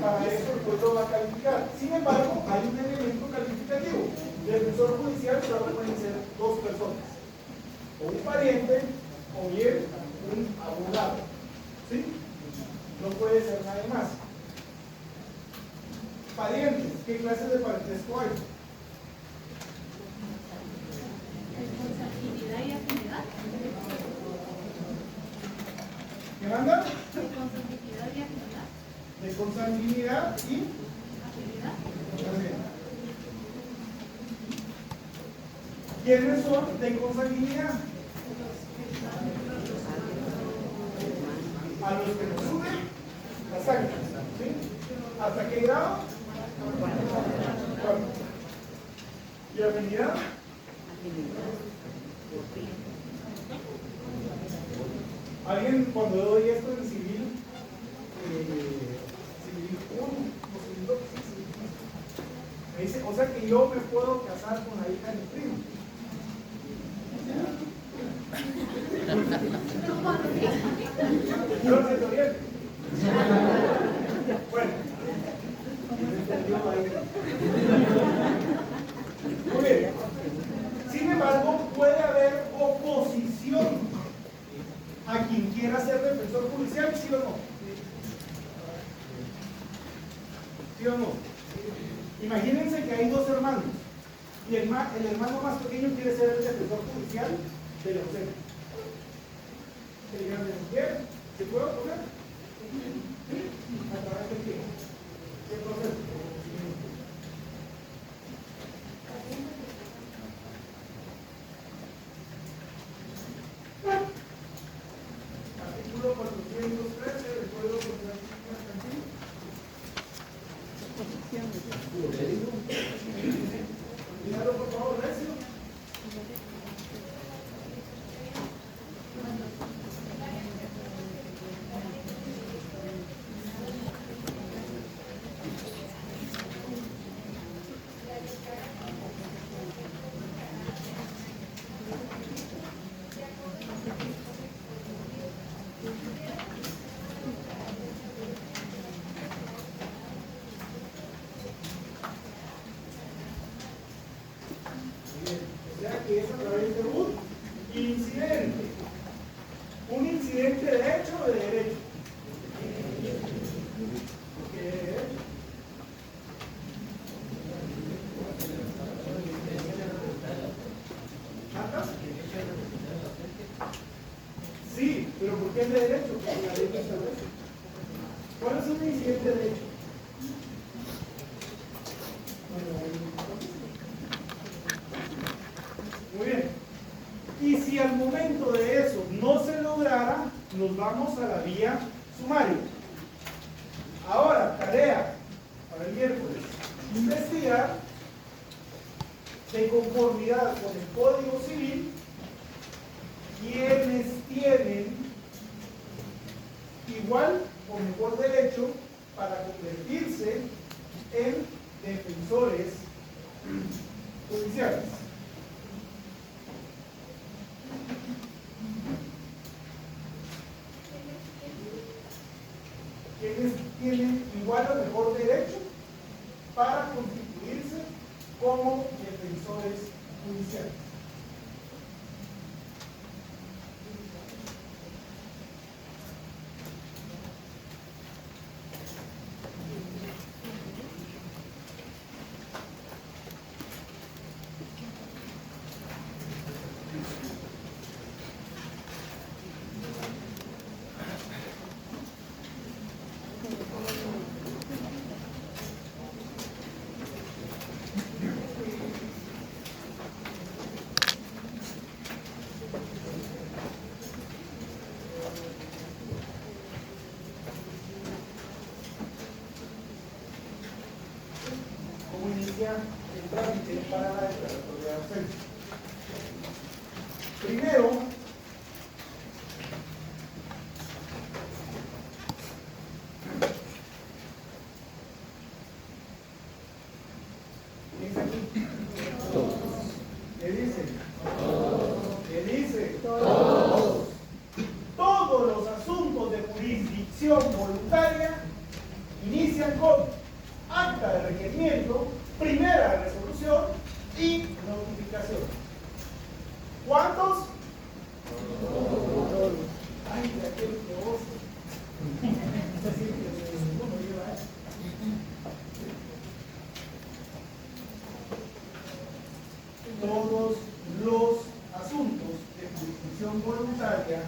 Para eso el juez lo va a calificar. Sin embargo, hay un elemento calificativo. El defensor judicial solo pueden ser 2 personas. O un pariente o bien un abogado. ¿Sí? No puede ser nadie más. Parientes, ¿qué clases de parentesco hay? Consanguinidad y afinidad. ¿Qué manda? De consanguinidad y afinidad. De consanguinidad y Afinidad. ¿quiénes son de consanguinidad? A los que nos suben la sangre. ¿Sí? ¿Hasta qué grado? 4. ¿Y afinidad? Alguien cuando yo doy esto en civil 1 o civil 2, me dice, o sea que yo me puedo casar con la hija de mi primo. Yo lo siento bien. Bueno, me entendió ahí. Muy bien. Sin embargo, puede haber oposición a quien quiera ser defensor judicial, ¿sí o no? ¿Sí o no? Imagínense que hay 2 hermanos y el hermano más pequeño quiere ser el defensor judicial del ausente. El grande no quiere. ¿Se puede oponer? ¿Sí? ¿A través de qué? ¿Qué proceso? incidente de derecho que la ley establece. ¿Cuál es un incidente de derecho? Muy bien. Y si al momento de eso no se lograra, nos vamos a la vía sumaria. Ahora, tarea para el miércoles: investigar de conformidad con el Código Civil quienes tienen igual o mejor derecho para convertirse en defensores judiciales. Quienes tienen igual o mejor derecho para constituirse como defensores judiciales. El trámite para la declaratoria de ausencia. Primero, ¿qué dice aquí? ¿Qué dice? ¿Qué dice? Todos los asuntos de jurisdicción voluntaria inician con acta de requerimiento, primera resolución y notificación. ¿Cuántos? Ay, de aquel que vos. Todos los asuntos de jurisdicción voluntaria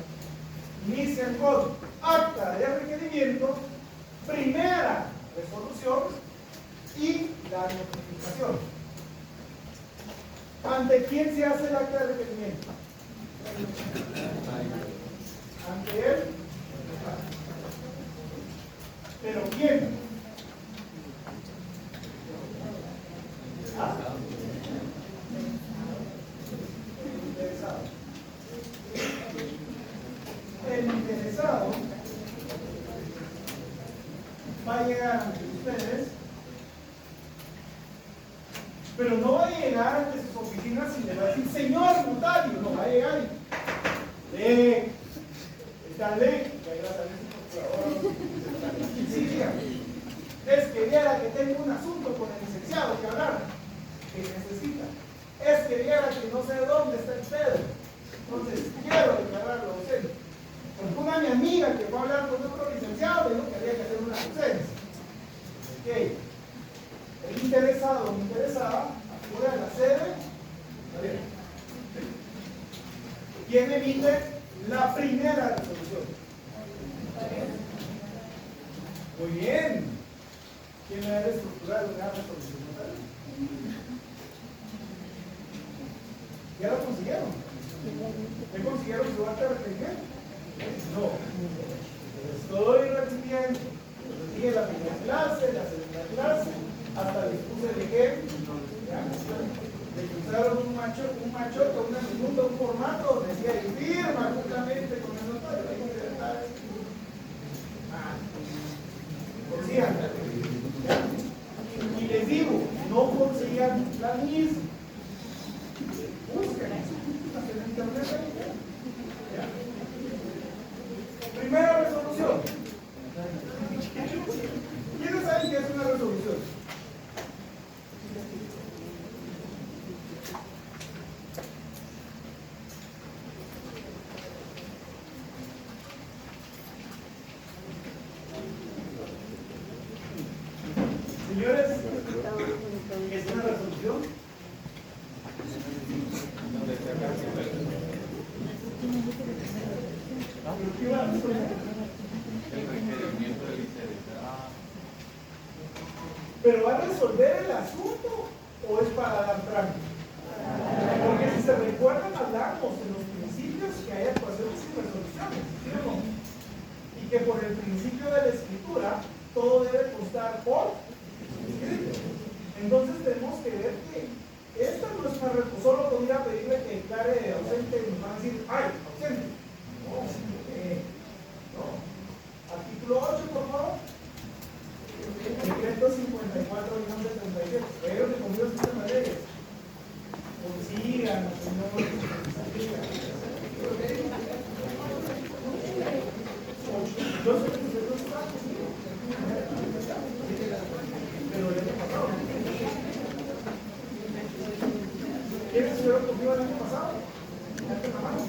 inician con acta de requerimiento, primera resolución y la notificación. ¿Ante quién se hace el acta de requerimiento? Ante él. ¿Pero quién? ¿Ah? El interesado. El interesado va a llegar ante ustedes, pero no va a llegar ante sus oficinas y le va a decir: señor notario. No va a llegar y lee esta ley, que gracias a Dios, y sí, diga: es que viera que tengo un asunto con el licenciado que hablar, que necesita. Es que viera que no sé dónde está el Pedro, entonces quiero declararlo ausente. Porque una mi amiga que fue a hablar con otro licenciado dijo que había que hacer una ausencia. Ok. El interesado o interesada acude a la sede. ¿Quién emite la primera resolución? Muy bien. ¿Quién le debe estructurar una resolución? ¿Ya lo consiguieron? ¿Ya consiguieron su acta de requerimiento? No. Estoy recibiendo. Sigue la primera clase, la segunda clase, hasta les puse el ejemplo. Le cruzaron un machote, una minuta, un formato donde decía: y firma justamente con el notario. Consigan. Y les digo, no consigan la misma. Busquen en internet. Primera resolución. ¿Quiénes saben qué es una resolución? Señores, ¿qué es una resolución? ¿Qué iba a resolver? El requerimiento del ICD. ¿Pero va a resolver el asunto o es para dar trámite? Porque si se recuerdan, hablamos en los principios que hay actuaciones sin resoluciones, ¿sí o no? Y que por el principio de la escritura todo debe constar por escrito. Entonces tenemos que ver que esta no es para solo con ir a pedirle que declare ausente, nos van a decir, ¡ay, ausente! No. Artículo 8, por favor. Decreto 54-37. Pero que conmigo sistema de leyes. Consigan, señor. Yo sé que usted no está. Pero el año pasado. ¿Quién estuvieron conmigo el año pasado? Levanten la mano.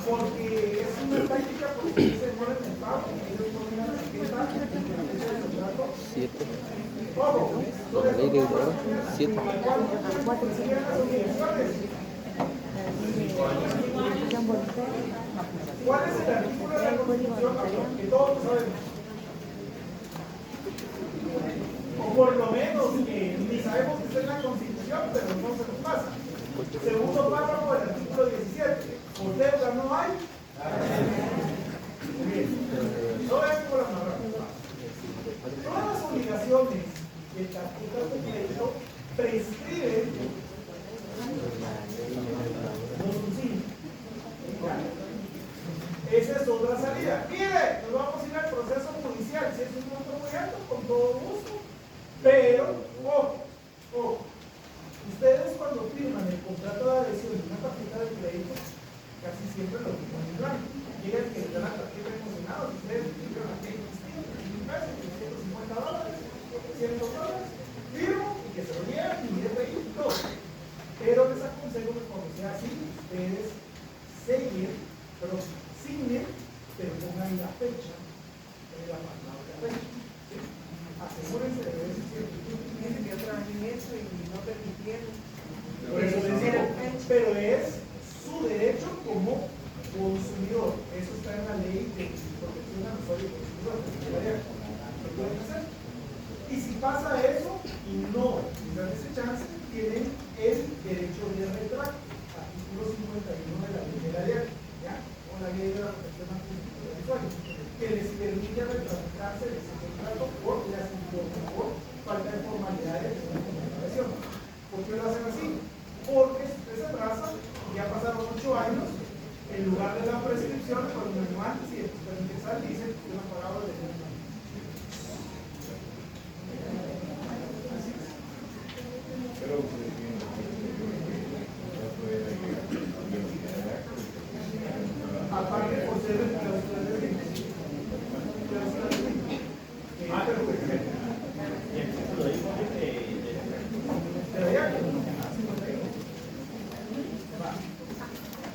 Porque es una práctica porque se mueven el pago, ellos ponen la tarjeta, 7. ojo, La ley de oro, 7. ¿Cuál es el artículo de la Constitución que todos sabemos? O por lo menos que ni sabemos que está en la Constitución, pero no se nos pasa. Segundo párrafo del artículo 17. Por deuda no hay. Muy bien. No vean por las palabras. Todas las obligaciones que el tarjeta de crédito prescriben los subsidios. Esa es otra salida. Mire, nos vamos a ir al proceso judicial. Si es un monto muy alto, con todo gusto. Pero, ojo. Ustedes cuando firman el contrato de adhesión de una tarjeta de crédito, casi siempre lo firman en blanco. Llega el que le da la tarjeta emocionado, ustedes firman aquí $100 pesos, $150, $100, firmo y que se lo lleven y miren de ahí todo. Pero les aconsejo que cuando sea así, ustedes signen, pero pongan la fecha en la palabra de la fecha. ¿Sí? Asegúrense de ver si es cierto. Fíjense que yo trabajé en eso y no permitieron. Por eso les digo, pero es su derecho como consumidor. Eso está en la ley de protección al usuario y consumidor. Lo pueden hacer. Y si pasa eso y no les dan ese chance, tienen el derecho de retracto. Artículo 51 de la ley de la DIAC, ¿ya? O la ley de la protección al usuario, que les permite retractarse de ese contrato por falta de formalidades de una comunicación. ¿Por qué lo hacen así? Porque usted se atrasa, ya pasaron 8 años, en lugar de la prescripción, cuando me antes y después de empezar, dice que no ha pagado desde el año. Así es. Aparte por ser el clausura de ley.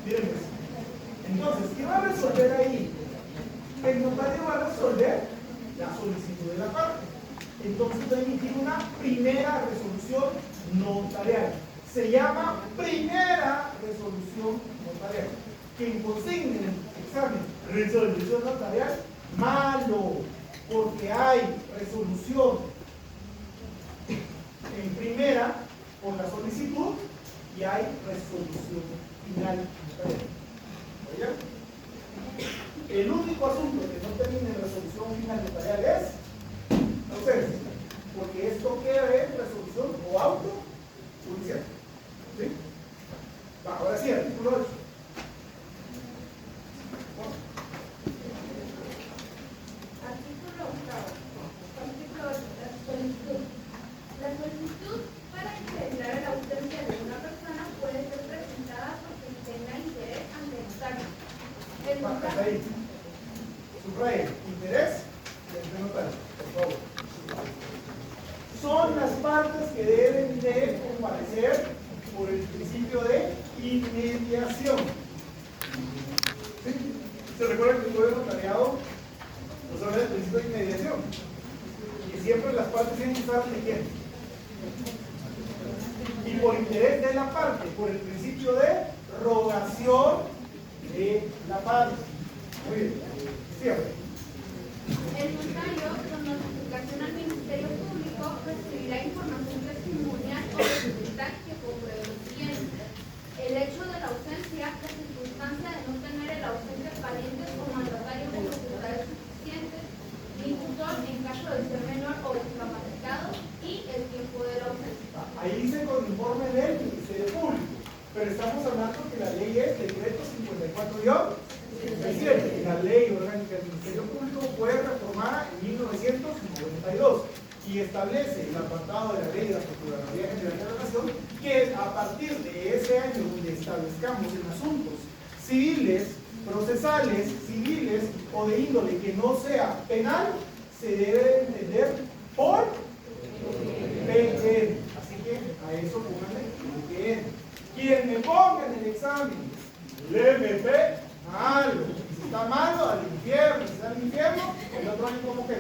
Miren pues. Entonces, ¿qué va a resolver ahí? El notario va a resolver la solicitud de la parte. Entonces va a emitir una primera resolución notarial. Se llama primera resolución notarial. Quien consigne en el examen resolución notarial, malo, porque hay resolución en primera por la solicitud y hay resolución final notarial. ¿Oigan? El único asunto que no termine en resolución final notarial es ausencia, porque esto queda en resolución o auto judicial. ¿Sí? Va, ahora sí, artículo 8. Artículo 8. La solicitud para que se declare la ausencia de una persona puede ser presentada por quien tenga interés ante el notario. El notario. Ahí. Subraya, interés y ante notario, por favor. Son las partes que deben de comparecer por el principio de inmediación. ¿Sí? Se recuerda que el código notariado nos habla del principio de inmediación. Y siempre las partes tienen que estar de quién. Y por interés de la parte, por el principio de rogación de la parte. Muy bien. Siempre. El notario, con notificación al Ministerio Público, recibirá información testimonial o documental que compruebe lo siguiente: el hecho de la ausencia, la circunstancia de no tener el ausente parientes o mandatarios con facultades suficientes, ni tutor en caso de ser menor o discapacitado, y el tiempo de la ausencia. Ahí dice con informe del Ministerio Público, pero estamos hablando que la ley es decreto 54-17. La ley orgánica del Ministerio Público fue reformada en 1992 y establece el apartado de la ley de la Procuraduría General de la Nación que a partir de ese año donde establezcamos en asuntos civiles, procesales, civiles o de índole que no sea penal, se debe entender por PN. Así que a eso pónganle PN. Quien me ponga en el examen el MP, malo. Si está malo, al infierno. Si está al infierno, el otro año como que.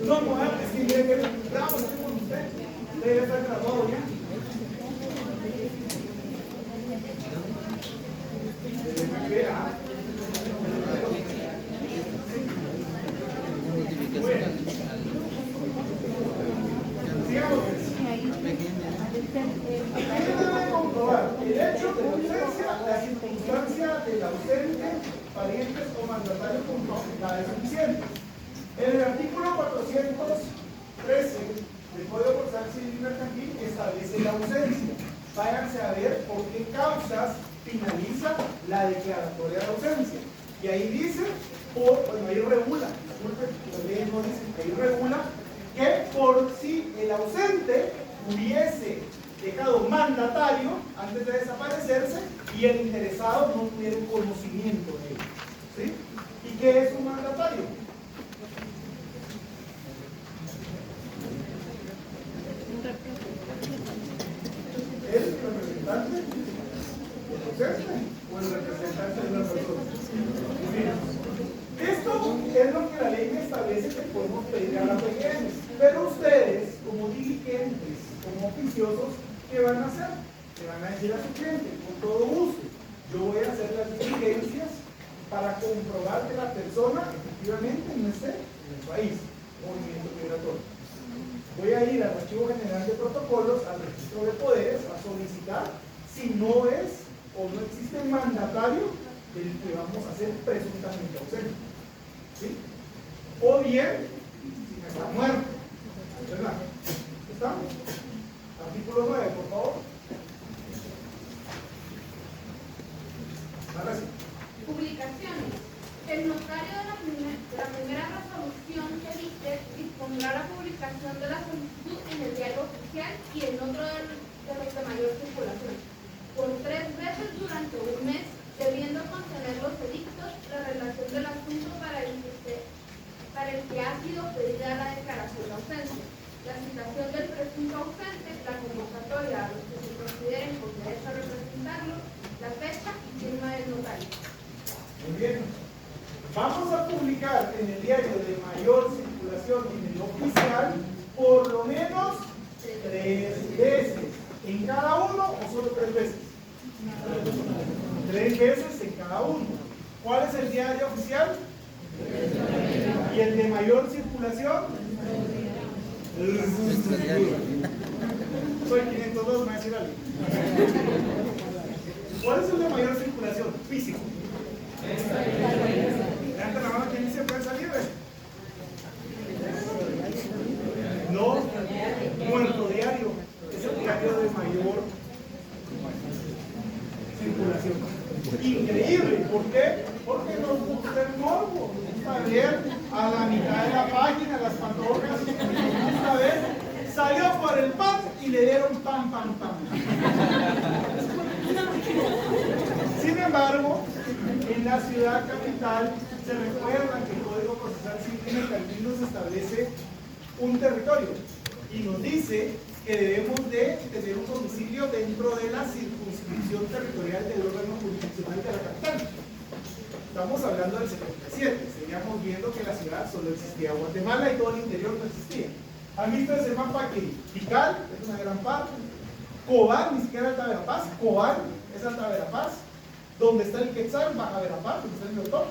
No, no, es que mire que bravo, estoy con usted. Usted ya está graduado ya. Sigamos. ¿Qué debe comprobar? El hecho de ausencia, la circunstancia del ausente, parientes o mandatarios con facultades suficientes. En el artículo 413 del Código Procesal Civil y Mercantil establece la ausencia. Váyanse a ver por qué causas finaliza la declaratoria de ausencia. Y ahí dice, ahí regula, disculpen, las leyes no dicen, ahí regula que por si el ausente hubiese dejado mandatario antes de desaparecerse y el interesado no tuviera conocimiento de ello. ¿Sí? ¿Y qué es un mandatario? ¿Es el representante del ausente o el representante de una persona? Esto es lo que la ley me establece que podemos pedir a las PGNs. Pero ustedes, como diligentes, como oficiosos, ¿qué van a hacer? Le van a decir a su cliente, con todo gusto, yo voy a hacer las diligencias para comprobar que la persona efectivamente no esté en el país, movimiento migratorio. Voy a ir al Archivo General de Protocolos, al registro de poderes, a solicitar si no es o no existe un mandatario del que vamos a ser presuntamente ausente. ¿Sí? O bien, si no está muerto. ¿Verdad? ¿Estamos? Artículo 9, por favor. Ahora sí. Publicaciones. El notario de la primera resolución que dicte dispondrá la publicación de la solicitud en el diario oficial y en otro de los de mayor circulación, por 3 veces durante un mes, debiendo contener los edictos, la relación del asunto para el que ha sido pedida la declaración de ausencia, la citación del presunto ausente, la convocatoria a los que se consideren con derecho a representarlo, la fecha y firma del notario. Muy bien. Vamos a publicar en el diario de mayor circulación y en el oficial por lo menos 3 veces. ¿En cada uno o solo 3 veces? 3 veces en cada uno. ¿Cuál es el diario oficial? ¿Y el de mayor circulación? Soy 502, me va a decir algo. ¿Cuál es el de mayor circulación? Físico. Levanta la mano, ¿quién dice prensa libre? No, muerto diario. Es el diario de mayor circulación. Increíble, ¿por qué? Porque nos gusta el morbo, nos gusta ver a la mitad de la página las pantocas, nos gusta ver, salió por el pan y le dieron pan. Sin embargo, en la ciudad capital se recuerda que el Código Procesal Civil y Mercantil nos establece un territorio y nos dice que debemos de tener un domicilio dentro de la circunscripción territorial del órgano jurisdiccional de la capital. Estamos hablando del 77, seguíamos viendo que en la ciudad solo existía Guatemala y todo el interior no existía. ¿Han visto ese mapa que Tikal es una gran parte? Cobán, ni siquiera Alta Verapaz, Cobán es Alta Verapaz, donde está el Quetzal, Baja Verapaz, donde está el Biotop,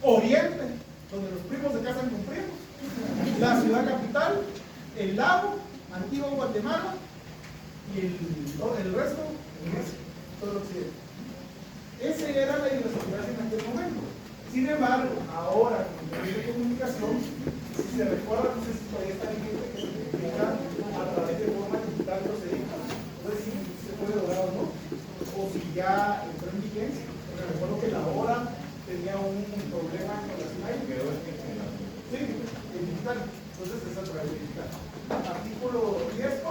Oriente, donde los primos se casan con primos, la ciudad capital, el lago, Antiguo Guatemala y el resto, todo el occidente. Esa era la idiosincrasia en aquel momento. Sin embargo, ahora con los medios de comunicación, si se recuerda, no sé si todavía está vigente que se publica a través de forma digital procedimientos. No sé si se puede lograr o no, o si ya entró en vigencia. Porque recuerdo que la hora tenía un problema con las imágenes. Sí, en digital. Entonces es a través de digital. Artículo 10.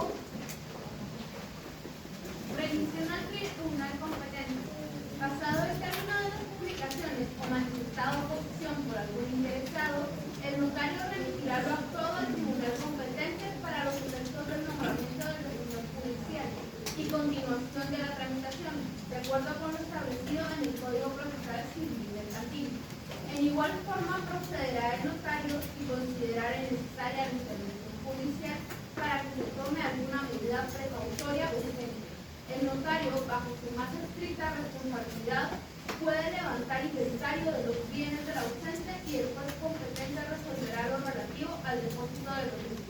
Remisión al tribunal competente. Pasado el término de las publicaciones o manifestado oposición por algún interesado, el notario remitirá lo actuado al tribunal competente para los efectos del nombramiento del defensor judicial y continuación de la tramitación, de acuerdo con lo establecido en el Código Procesal Civil y Mercantil. En igual forma procederá el notario si considerar necesaria la intervención judicial para que se tome alguna medida precautoria urgente. El notario, bajo su más estricta responsabilidad, puede levantar inventario de los bienes del ausente y el juez competente resolverá lo relativo al depósito de los mismos.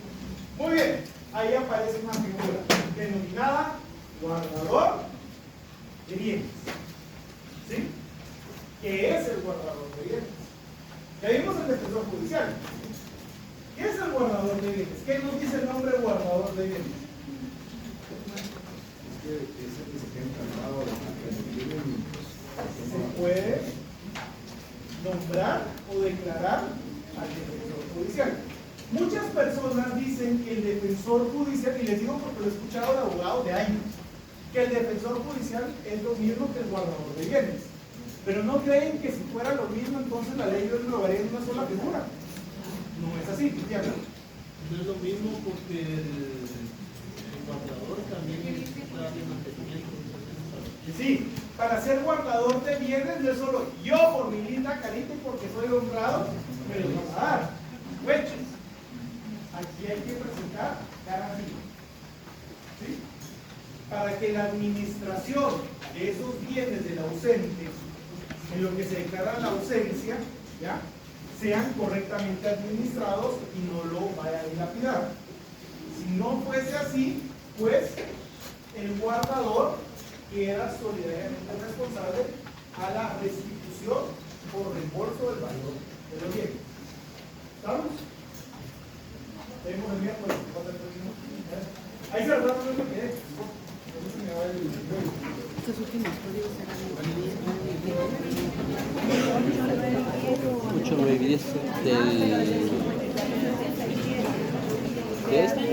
Muy bien, ahí aparece una figura denominada guardador de bienes. ¿Sí? ¿Qué es el guardador de bienes? Ya vimos el defensor judicial. ¿Qué es el guardador de bienes? ¿Qué nos dice el nombre guardador de bienes? Se puede nombrar o declarar al defensor judicial. Muchas personas dicen que el defensor judicial, y les digo porque lo he escuchado de abogados de años, que el defensor judicial es lo mismo que el guardador de bienes. Pero no creen que si fuera lo mismo, entonces la ley lo englobaría en una sola figura. No es así, Cristiano. No es lo mismo porque el guardador también está de mantenimiento. Sí, para ser guardador de bienes no es solo yo por mi linda carita y porque soy honrado, me los van a dar. Huechos. Aquí hay que presentar garantía. ¿Sí? Para que la administración de esos bienes del ausente, en lo que se declara la ausencia, ¿ya?, sean correctamente administrados y no lo vaya a dilapidar. Si no fuese así, pues el guardador queda solidariamente responsable a la restitución por reembolso del valor de los bienes. ¿Estamos? Tenemos el miércoles. Ahí se lo trata de lo que quede. Estos últimos códigos serán 8, 9 y 10 del... ¿De este?